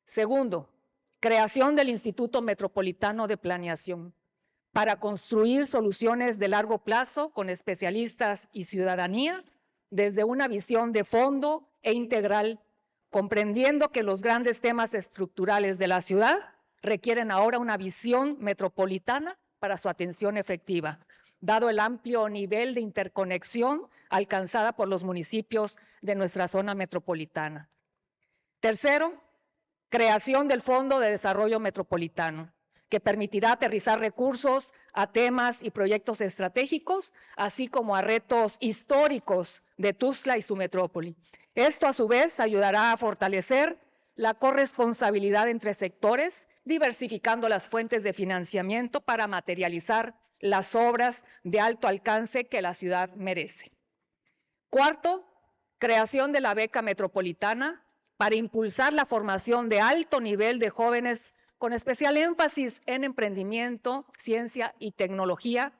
S7: Segundo, creación del Instituto Metropolitano de Planeación para construir soluciones de largo plazo con especialistas y ciudadanía desde una visión de fondo e integral, comprendiendo que los grandes temas estructurales de la ciudad requieren ahora una visión metropolitana para su atención efectiva, dado el amplio nivel de interconexión alcanzada por los municipios de nuestra zona metropolitana. Tercero, creación del Fondo de Desarrollo Metropolitano, que permitirá aterrizar recursos a temas y proyectos estratégicos, así como a retos históricos de Tuxtla y su metrópoli. Esto, a su vez, ayudará a fortalecer la corresponsabilidad entre sectores, diversificando las fuentes de financiamiento para materializar las obras de alto alcance que la ciudad merece. Cuarto, creación de la beca metropolitana para impulsar la formación de alto nivel de jóvenes con especial énfasis en emprendimiento, ciencia y tecnología,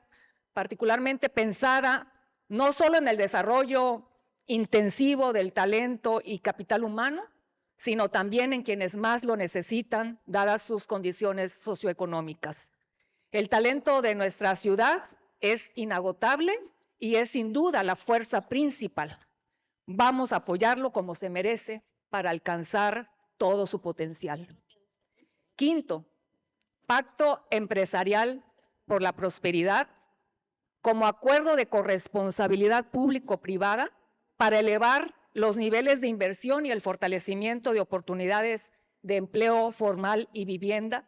S7: particularmente pensada no solo en el desarrollo intensivo del talento y capital humano, sino también en quienes más lo necesitan, dadas sus condiciones socioeconómicas. El talento de nuestra ciudad es inagotable y es sin duda la fuerza principal. Vamos a apoyarlo como se merece para alcanzar todo su potencial. Quinto, pacto empresarial por la prosperidad como acuerdo de corresponsabilidad público-privada para elevar los niveles de inversión y el fortalecimiento de oportunidades de empleo formal y vivienda,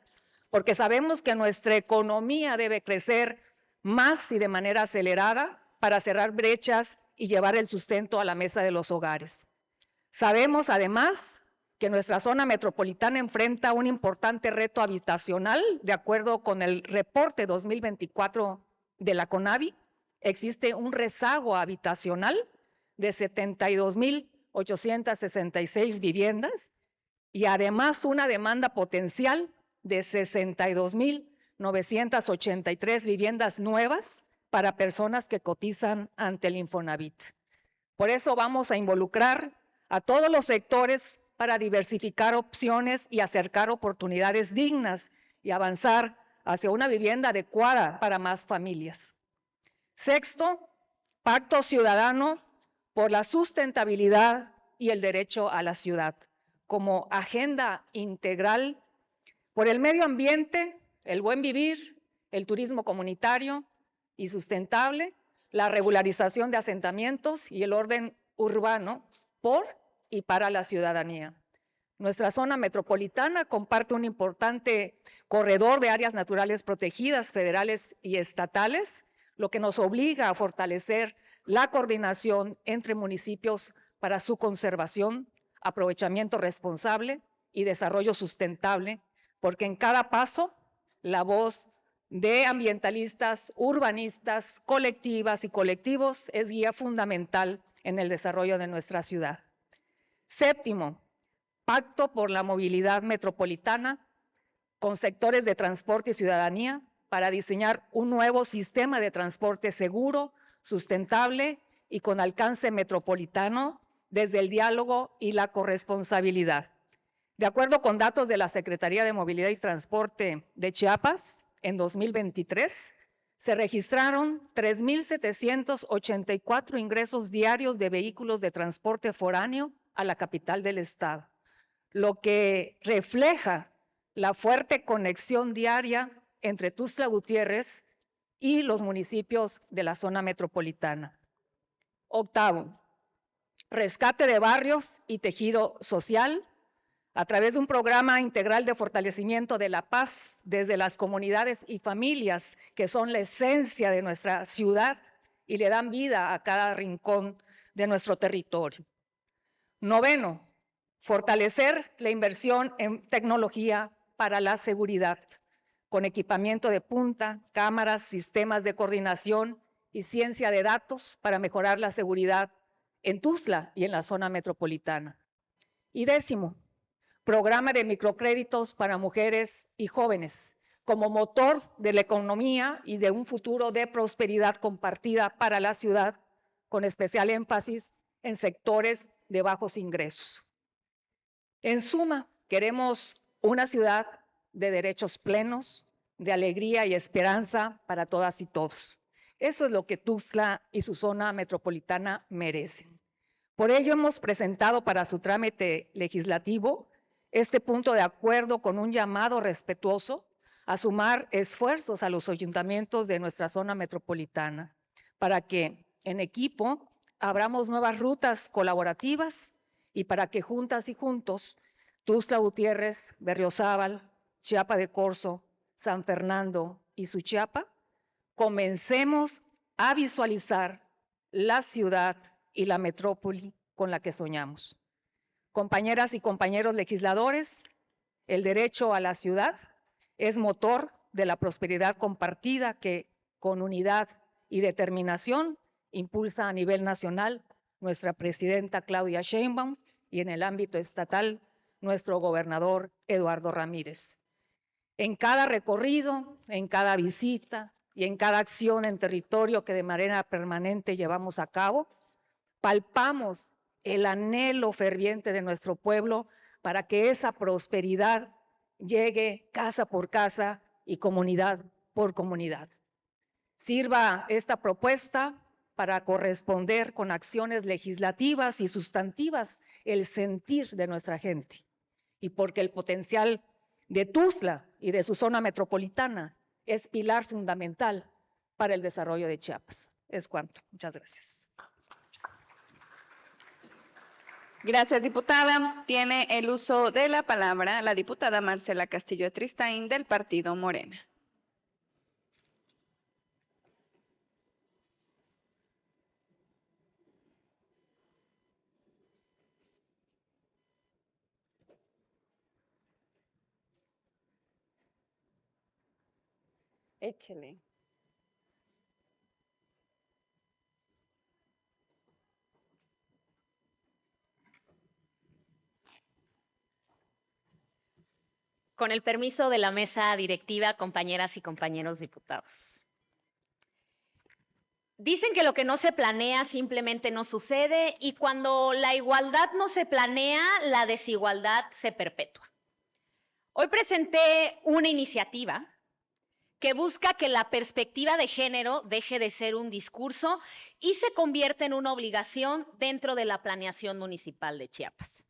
S7: porque sabemos que nuestra economía debe crecer más y de manera acelerada para cerrar brechas y llevar el sustento a la mesa de los hogares. Sabemos además que nuestra zona metropolitana enfrenta un importante reto habitacional, de acuerdo con el reporte 2024 de la CONAVI. Existe un rezago habitacional de 72.866 viviendas y además una demanda potencial de 62.983 viviendas nuevas para personas que cotizan ante el Infonavit. Por eso vamos a involucrar a todos los sectores para diversificar opciones y acercar oportunidades dignas y avanzar hacia una vivienda adecuada para más familias. Sexto, pacto ciudadano por la sustentabilidad y el derecho a la ciudad, como agenda integral por el medio ambiente, el buen vivir, el turismo comunitario y sustentable, la regularización de asentamientos y el orden urbano por y para la ciudadanía. Nuestra zona metropolitana comparte un importante corredor de áreas naturales protegidas federales y estatales, lo que nos obliga a fortalecer la coordinación entre municipios para su conservación, aprovechamiento responsable y desarrollo sustentable, porque en cada paso la voz de ambientalistas, urbanistas, colectivas y colectivos es guía fundamental en el desarrollo de nuestra ciudad. Séptimo, pacto por la movilidad metropolitana con sectores de transporte y ciudadanía para diseñar un nuevo sistema de transporte seguro, sustentable y con alcance metropolitano desde el diálogo y la corresponsabilidad. De acuerdo con datos de la Secretaría de Movilidad y Transporte de Chiapas, en 2023 se registraron 3,784 ingresos diarios de vehículos de transporte foráneo a la capital del estado, lo que refleja la fuerte conexión diaria entre Tuxtla Gutiérrez y los municipios de la zona metropolitana. Octavo, rescate de barrios y tejido social a través de un programa integral de fortalecimiento de la paz desde las comunidades y familias que son la esencia de nuestra ciudad y le dan vida a cada rincón de nuestro territorio. Noveno, fortalecer la inversión en tecnología para la seguridad, con equipamiento de punta, cámaras, sistemas de coordinación y ciencia de datos para mejorar la seguridad en Tuxtla y en la zona metropolitana. Y décimo, programa de microcréditos para mujeres y jóvenes, como motor de la economía y de un futuro de prosperidad compartida para la ciudad, con especial énfasis en sectores de bajos ingresos. En suma, queremos una ciudad de derechos plenos, de alegría y esperanza para todas y todos. Eso es lo que Tuxtla y su zona metropolitana merecen. Por ello hemos presentado para su trámite legislativo este punto de acuerdo con un llamado respetuoso a sumar esfuerzos a los ayuntamientos de nuestra zona metropolitana para que en equipo abramos nuevas rutas colaborativas y para que juntas y juntos Tuxtla Gutiérrez, Berriozábal, Chiapa de Corzo, San Fernando y Suchiapa comencemos a visualizar la ciudad y la metrópoli con la que soñamos. Compañeras y compañeros legisladores, el derecho a la ciudad es motor de la prosperidad compartida que con unidad y determinación impulsa a nivel nacional nuestra presidenta Claudia Sheinbaum y en el ámbito estatal nuestro gobernador Eduardo Ramírez. En cada recorrido, en cada visita y en cada acción en territorio que de manera permanente llevamos a cabo, palpamos el anhelo ferviente de nuestro pueblo para que esa prosperidad llegue casa por casa y comunidad por comunidad. Sirva esta propuesta para corresponder con acciones legislativas y sustantivas el sentir de nuestra gente y porque el potencial de Tuxtla y de su zona metropolitana es pilar fundamental para el desarrollo de Chiapas. Es cuanto. Muchas gracias.
S1: Gracias, diputada. Tiene el uso de la palabra la diputada Marcela Castillo Tristain del Partido Morena. Échele.
S4: Con el permiso de la mesa directiva, compañeras y compañeros diputados. Dicen que lo que no se planea simplemente no sucede y cuando la igualdad no se planea, la desigualdad se perpetúa. Hoy presenté una iniciativa que busca que la perspectiva de género deje de ser un discurso y se convierta en una obligación dentro de la planeación municipal de Chiapas.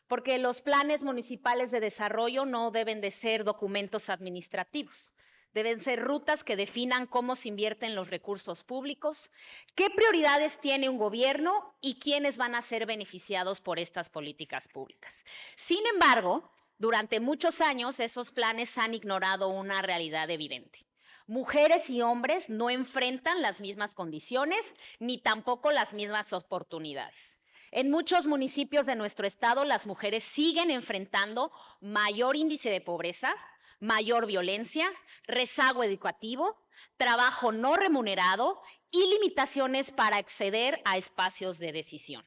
S4: Porque los planes municipales de desarrollo no deben de ser documentos administrativos. Deben ser rutas que definan cómo se invierten los recursos públicos, qué prioridades tiene un gobierno y quiénes van a ser beneficiados por estas políticas públicas. Sin embargo, durante muchos años esos planes han ignorado una realidad evidente. Mujeres y hombres no enfrentan las mismas condiciones ni tampoco las mismas oportunidades. En muchos municipios de nuestro estado, las mujeres siguen enfrentando mayor índice de pobreza, mayor violencia, rezago educativo, trabajo no remunerado y limitaciones para acceder a espacios de decisión.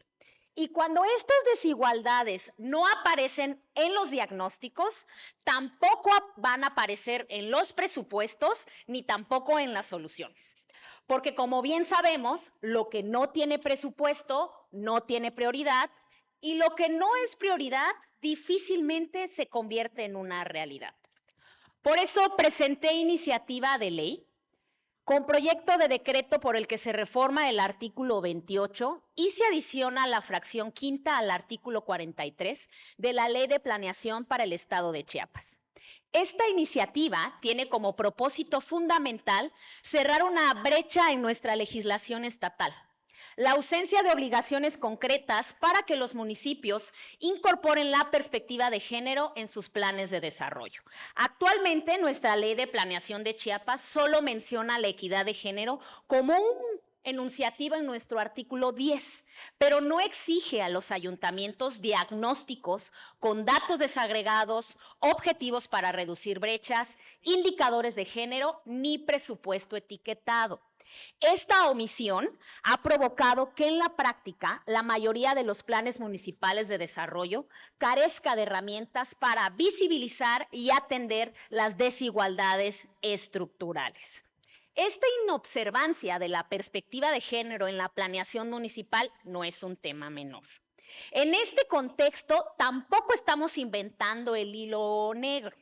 S4: Y cuando estas desigualdades no aparecen en los diagnósticos, tampoco van a aparecer en los presupuestos ni tampoco en las soluciones. Porque como bien sabemos, lo que no tiene presupuesto no tiene prioridad y lo que no es prioridad difícilmente se convierte en una realidad. Por eso presenté iniciativa de ley con proyecto de decreto por el que se reforma el artículo 28 y se adiciona la fracción quinta al artículo 43 de la Ley de Planeación para el Estado de Chiapas. Esta iniciativa tiene como propósito fundamental cerrar una brecha en nuestra legislación estatal. La ausencia de obligaciones concretas para que los municipios incorporen la perspectiva de género en sus planes de desarrollo. Actualmente, nuestra Ley de Planeación de Chiapas solo menciona la equidad de género como un enunciativo en nuestro artículo 10, pero no exige a los ayuntamientos diagnósticos con datos desagregados, objetivos para reducir brechas, indicadores de género ni presupuesto etiquetado. Esta omisión ha provocado que en la práctica la mayoría de los planes municipales de desarrollo carezca de herramientas para visibilizar y atender las desigualdades estructurales. Esta inobservancia de la perspectiva de género en la planeación municipal no es un tema menor. En este contexto tampoco estamos inventando el hilo negro,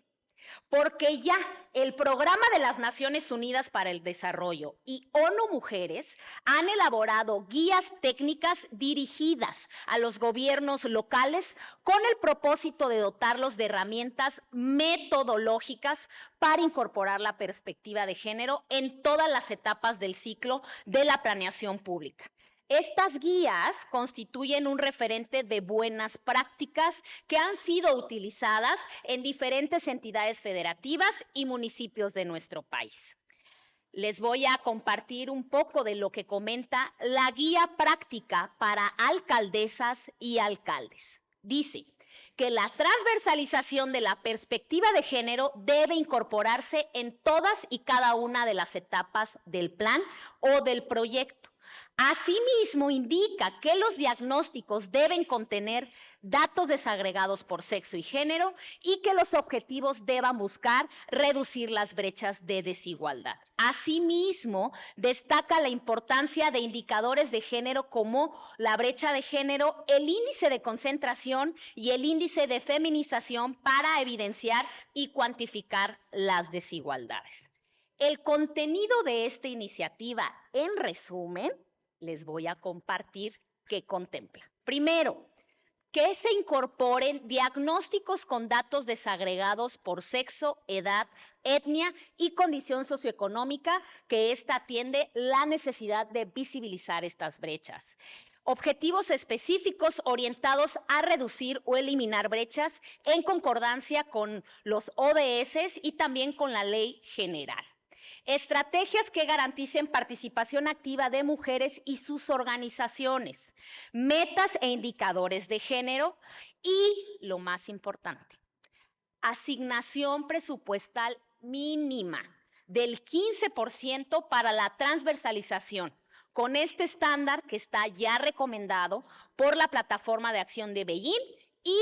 S4: porque ya el Programa de las Naciones Unidas para el Desarrollo y ONU Mujeres han elaborado guías técnicas dirigidas a los gobiernos locales con el propósito de dotarlos de herramientas metodológicas para incorporar la perspectiva de género en todas las etapas del ciclo de la planeación pública. Estas guías constituyen un referente de buenas prácticas que han sido utilizadas en diferentes entidades federativas y municipios de nuestro país. Les voy a compartir un poco de lo que comenta la guía práctica para alcaldesas y alcaldes. Dice que la transversalización de la perspectiva de género debe incorporarse en todas y cada una de las etapas del plan o del proyecto. Asimismo, indica que los diagnósticos deben contener datos desagregados por sexo y género y que los objetivos deban buscar reducir las brechas de desigualdad. Asimismo, destaca la importancia de indicadores de género como la brecha de género, el índice de concentración y el índice de feminización para evidenciar y cuantificar las desigualdades. El contenido de esta iniciativa, en resumen, les voy a compartir qué contempla. Primero, que se incorporen diagnósticos con datos desagregados por sexo, edad, etnia y condición socioeconómica, que ésta atiende la necesidad de visibilizar estas brechas. Objetivos específicos orientados a reducir o eliminar brechas en concordancia con los ODS y también con la ley general. Estrategias que garanticen participación activa de mujeres y sus organizaciones, metas e indicadores de género y, lo más importante, asignación presupuestal mínima del 15% para la transversalización, con este estándar que está ya recomendado por la Plataforma de Acción de Beijing y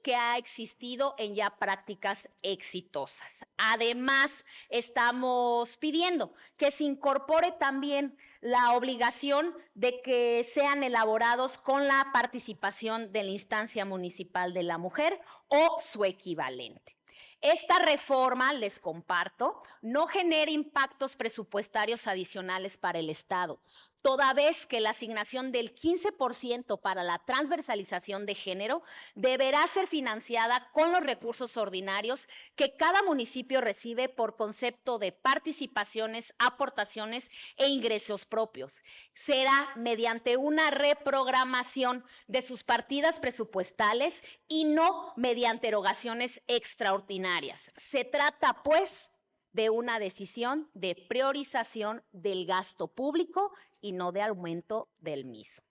S4: que ha existido en ya prácticas exitosas. Además, estamos pidiendo que se incorpore también la obligación de que sean elaborados con la participación de la instancia municipal de la mujer o su equivalente. Esta reforma, les comparto, no genera impactos presupuestarios adicionales para el Estado, toda vez que la asignación del 15% para la transversalización de género deberá ser financiada con los recursos ordinarios que cada municipio recibe por concepto de participaciones, aportaciones e ingresos propios. Será mediante una reprogramación de sus partidas presupuestales y no mediante erogaciones extraordinarias. Se trata, pues, de una decisión de priorización del gasto público y no de aumento del mismo.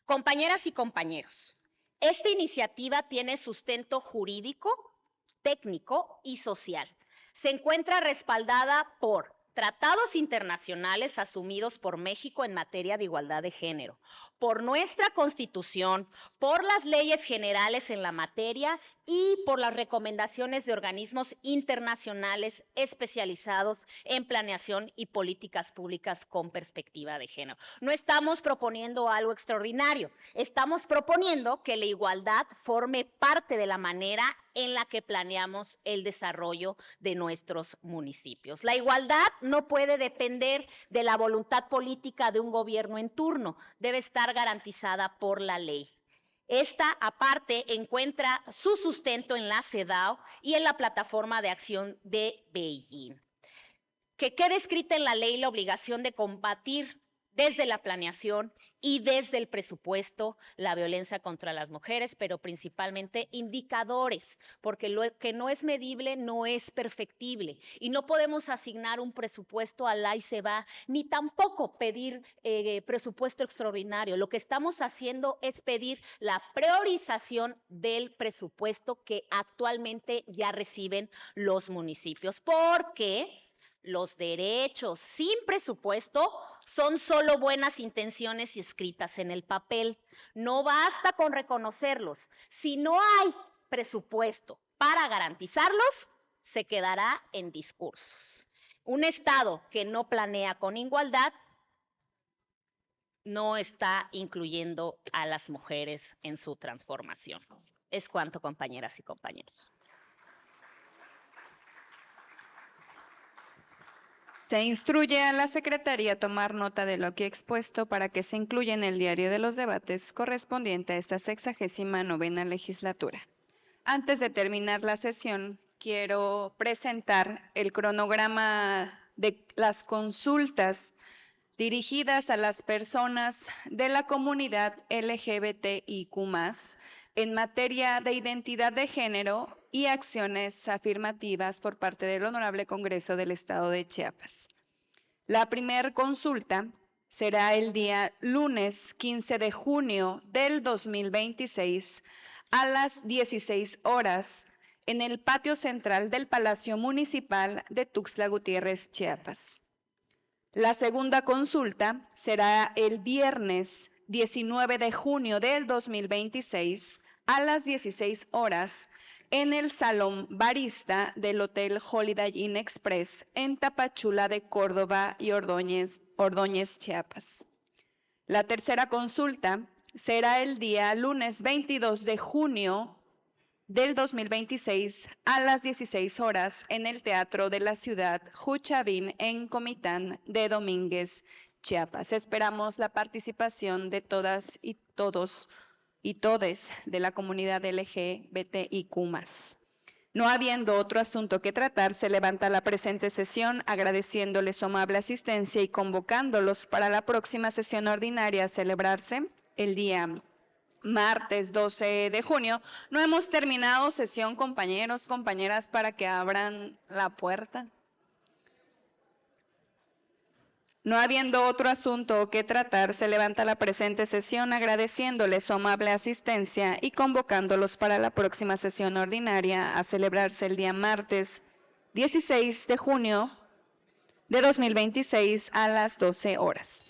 S4: Compañeras y compañeros, esta iniciativa tiene sustento jurídico, técnico y social. Se encuentra respaldada por tratados internacionales asumidos por México en materia de igualdad de género, por nuestra Constitución, por las leyes generales en la materia y por las recomendaciones de organismos internacionales especializados en planeación y políticas públicas con perspectiva de género. No estamos proponiendo algo extraordinario, estamos proponiendo que la igualdad forme parte de la manera en la que planeamos el desarrollo de nuestros municipios. La igualdad no puede depender de la voluntad política de un gobierno en turno, debe estar garantizada por la ley. Esta, aparte, encuentra su sustento en la CEDAW y en la Plataforma de Acción de Beijing. Que quede escrita en la ley la obligación de combatir desde la planeación y desde el presupuesto la violencia contra las mujeres, pero principalmente indicadores, porque lo que no es medible no es perfectible y no podemos asignar un presupuesto al ahí se va, ni tampoco pedir presupuesto extraordinario. Lo que estamos haciendo es pedir la priorización del presupuesto que actualmente ya reciben los municipios, porque los derechos sin presupuesto son solo buenas intenciones y escritas en el papel. No basta con reconocerlos. Si no hay presupuesto para garantizarlos, se quedará en discursos. Un Estado que no planea con igualdad no está incluyendo a las mujeres en su transformación. Es cuanto, compañeras y compañeros.
S1: Se instruye a la Secretaría a tomar nota de lo aquí expuesto para que se incluya en el diario de los debates correspondiente a esta 69ª legislatura. Antes de terminar la sesión, quiero presentar el cronograma de las consultas dirigidas a las personas de la comunidad LGBTIQ+, en materia de identidad de género y acciones afirmativas por parte del Honorable Congreso del Estado de Chiapas. La primera consulta será el día lunes 15 de junio del 2026 a las 16 horas en el patio central del Palacio Municipal de Tuxtla Gutiérrez, Chiapas. La segunda consulta será el viernes 19 de junio del 2026 a las 16 horas en el Salón Barista del Hotel Holiday Inn Express en Tapachula de Córdoba y Ordóñez, Chiapas. La tercera consulta será el día lunes 22 de junio del 2026 a las 16 horas en el Teatro de la Ciudad Juchavín en Comitán de Domínguez, Chiapas. Esperamos la participación de todas y todos y todes de la comunidad LGBTIQ+. No habiendo otro asunto que tratar, se levanta la presente sesión agradeciéndoles su amable asistencia y convocándolos para la próxima sesión ordinaria a celebrarse el día martes 12 de junio. No hemos terminado sesión, compañeros, compañeras, para que abran la puerta. No habiendo otro asunto que tratar, se levanta la presente sesión agradeciéndoles su amable asistencia y convocándolos para la próxima sesión ordinaria a celebrarse el día martes 16 de junio de 2026 a las 12 horas.